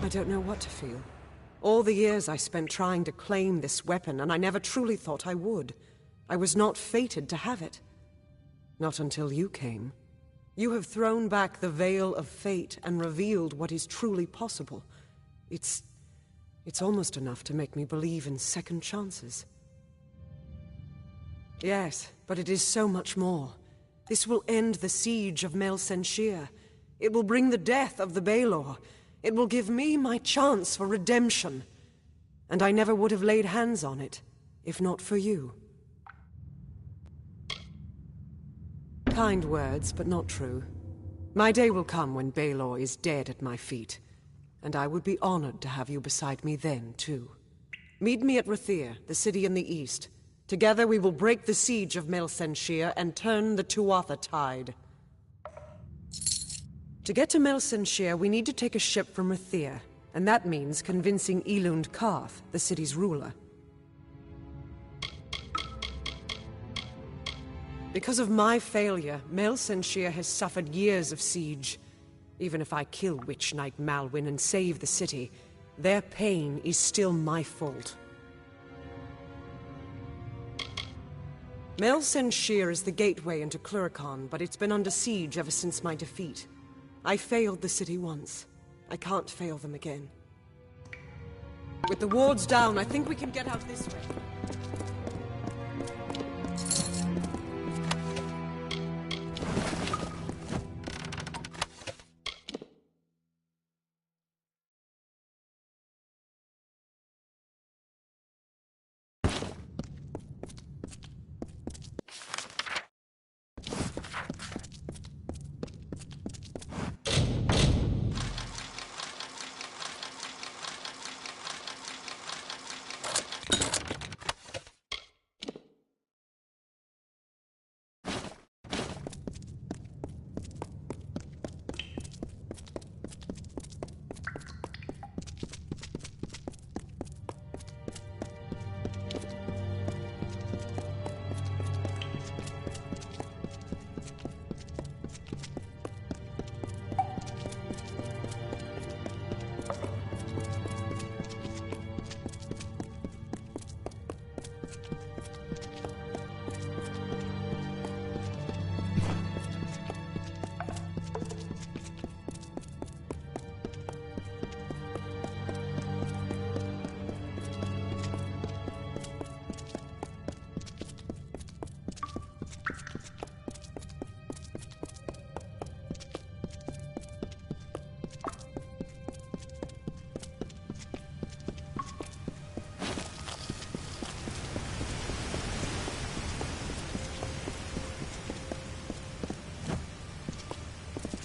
I don't know what to feel. All the years I spent trying to claim this weapon, and I never truly thought I would. I was not fated to have it. Not until you came. You have thrown back the veil of fate and revealed what is truly possible. It's almost enough to make me believe in second chances. Yes, but it is so much more. This will end the siege of Mel Senshir. It will bring the death of the Baelor. It will give me my chance for redemption. And I never would have laid hands on it, if not for you. Kind words, but not true. My day will come when Baelor is dead at my feet. And I would be honored to have you beside me then, too. Meet me at Rathir, the city in the east. Together we will break the siege of Mel Senshir and turn the Tuatha tide. To get to Mel Senshir, we need to take a ship from Rathir, and that means convincing Elund Karth, the city's ruler. Because of my failure, Mel Senshir has suffered years of siege. Even if I kill Witch Knight Malwyn and save the city, their pain is still my fault. Mel Senshir is the gateway into Cluracan, but it's been under siege ever since my defeat. I failed the city once. I can't fail them again. With the wards down, I think we can get out this way.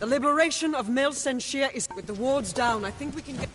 The liberation of Mel Senshir is... With the wards down, I think we can get...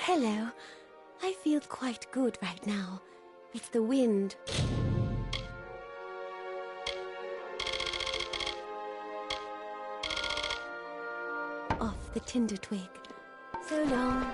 Hello. I feel quite good right now. It's the wind. Off the tinder twig. So long.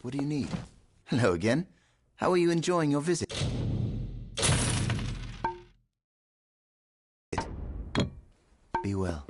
What do you need? Hello again. How are you enjoying your visit? Be well.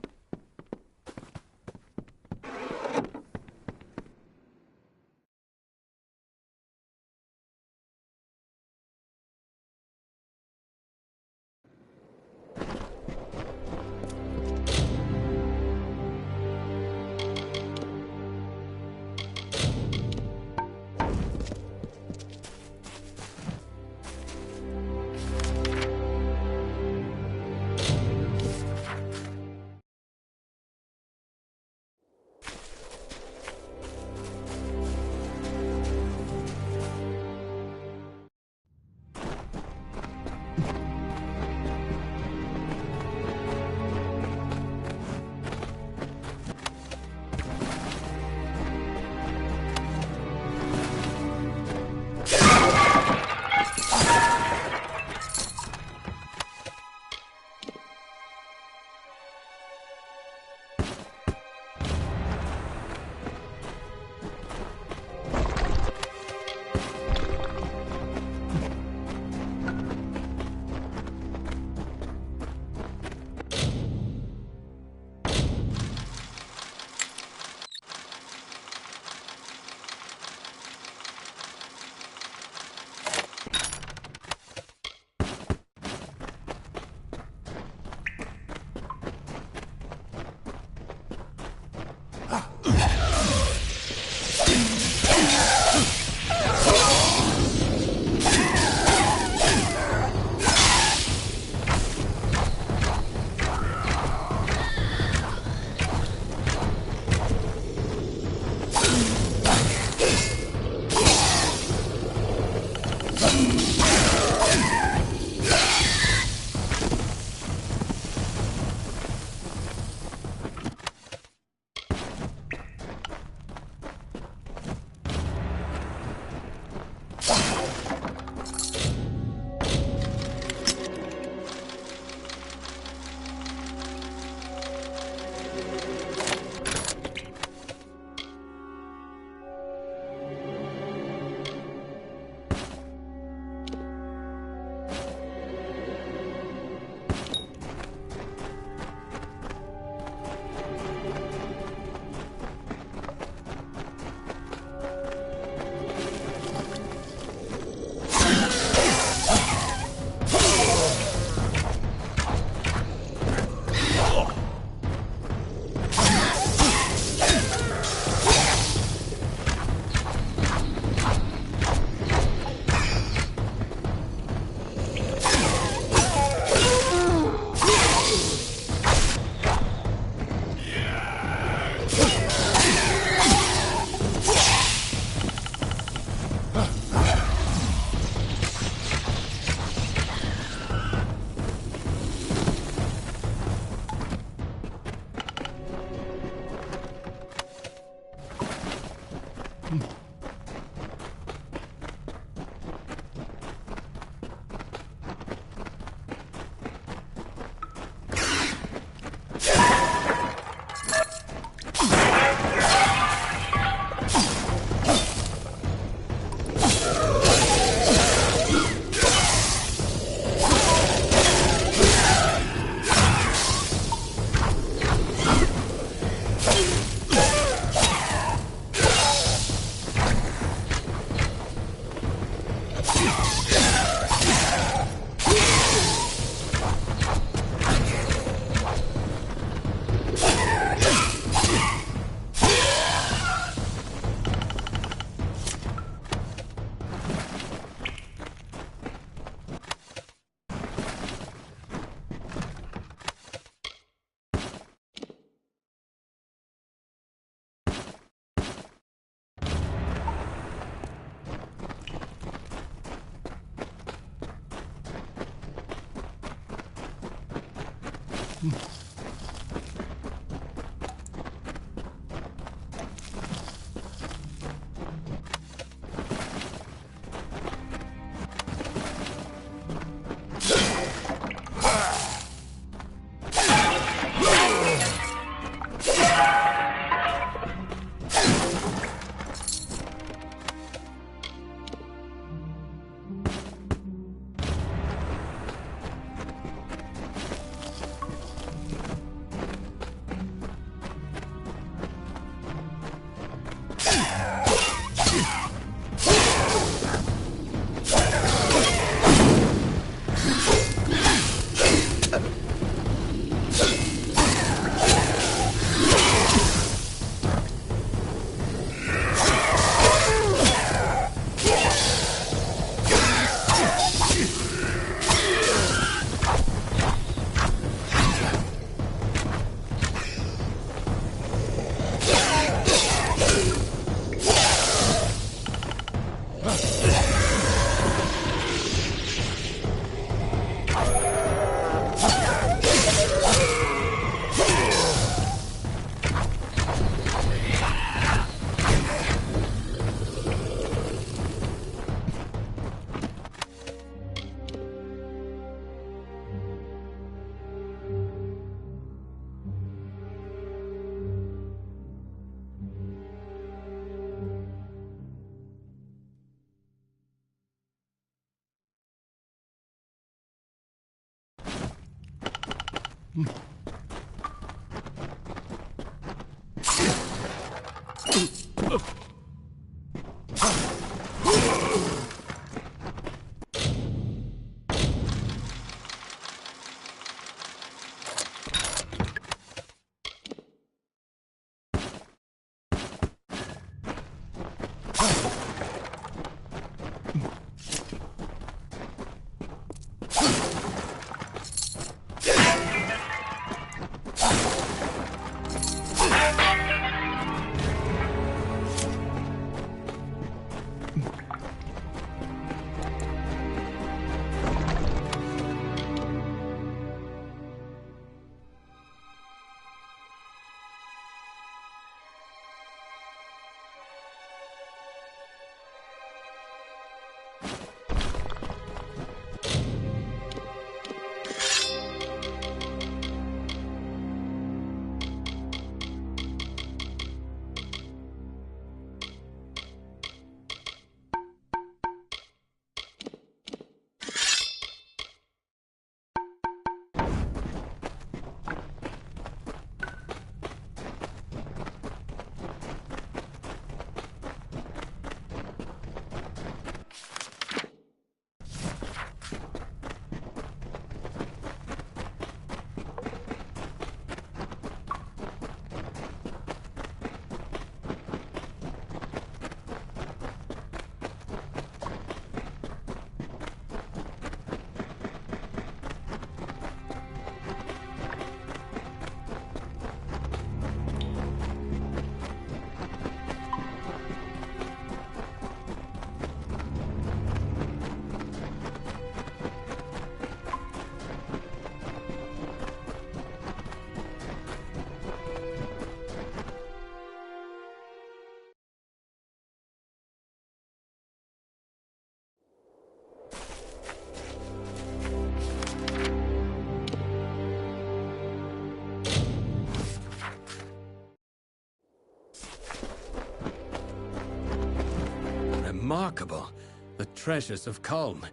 Remarkable. The treasures of Culm.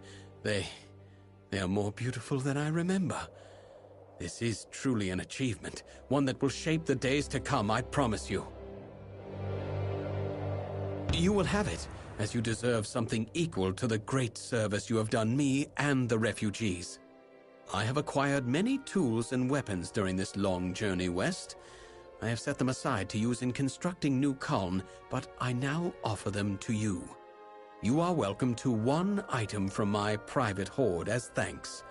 They are more beautiful than I remember. This is truly an achievement, one that will shape the days to come, I promise you. You will have it, as you deserve something equal to the great service you have done me and the refugees. I have acquired many tools and weapons during this long journey west. I have set them aside to use in constructing New Culm, but I now offer them to you. You are welcome to one item from my private hoard as thanks.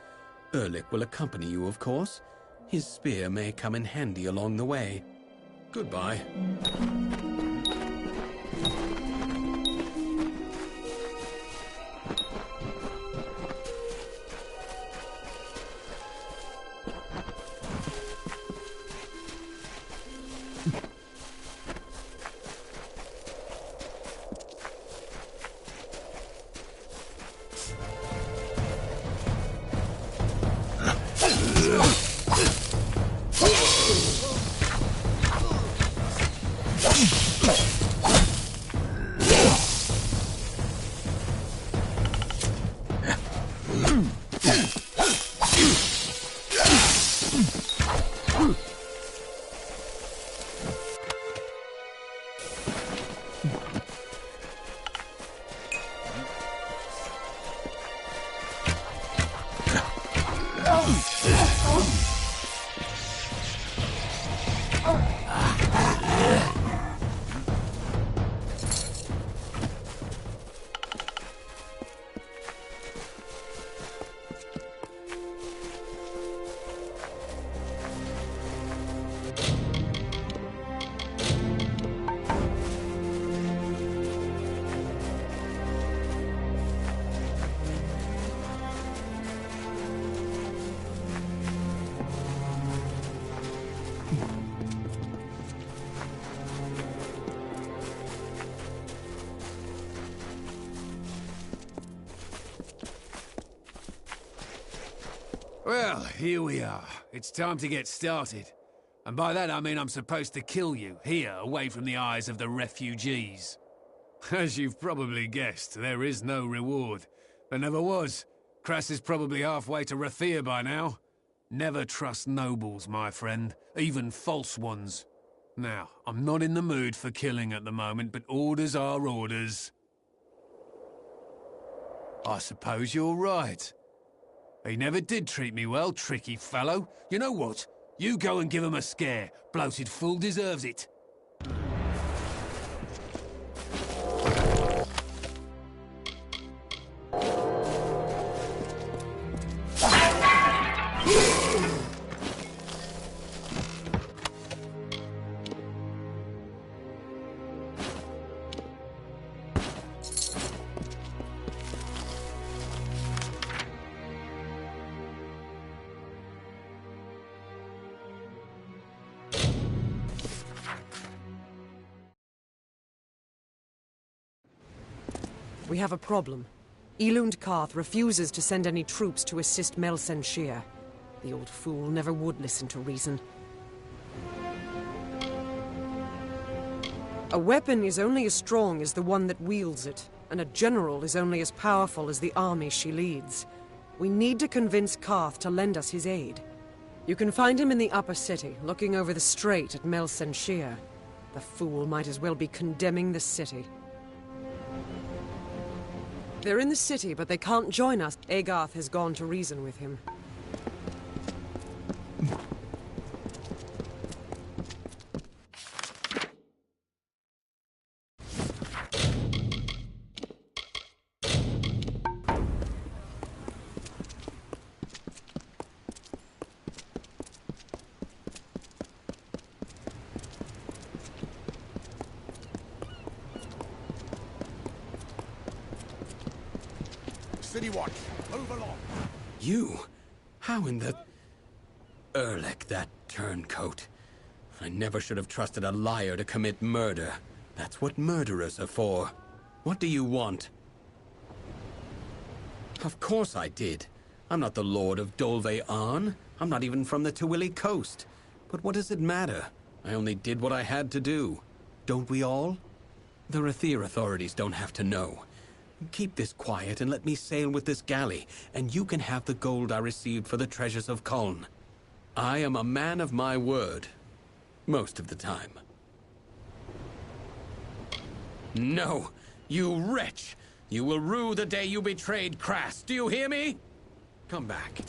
Erlich will accompany you, of course. His spear may come in handy along the way. Goodbye. Well, here we are. It's time to get started. And by that I mean I'm supposed to kill you, here, away from the eyes of the refugees. As you've probably guessed, there is no reward. There never was. Kras is probably halfway to Rathir by now. Never trust nobles, my friend, even false ones. Now, I'm not in the mood for killing at the moment, but orders are orders. I suppose you're right. He never did treat me well, tricky fellow. You know what? You go and give him a scare. Bloated fool deserves it. We have a problem. Elund Karth refuses to send any troops to assist Mel Senshir. The old fool never would listen to reason. A weapon is only as strong as the one that wields it, and a general is only as powerful as the army she leads. We need to convince Karth to lend us his aid. You can find him in the upper city, looking over the strait at Mel Senshir. The fool might as well be condemning the city. They're in the city, but they can't join us. Agarth has gone to reason with him. City Watch, overlong. You? How in the... Erlich, that turncoat. I never should have trusted a liar to commit murder. That's what murderers are for. What do you want? Of course I did. I'm not the Lord of Dolve Arn. I'm not even from the Tawili coast. But what does it matter? I only did what I had to do. Don't we all? The Rathir authorities don't have to know. Keep this quiet and let me sail with this galley, and you can have the gold I received for the treasures of Koln. I am a man of my word. Most of the time. No! You wretch! You will rue the day you betrayed Kras. Do you hear me? Come back.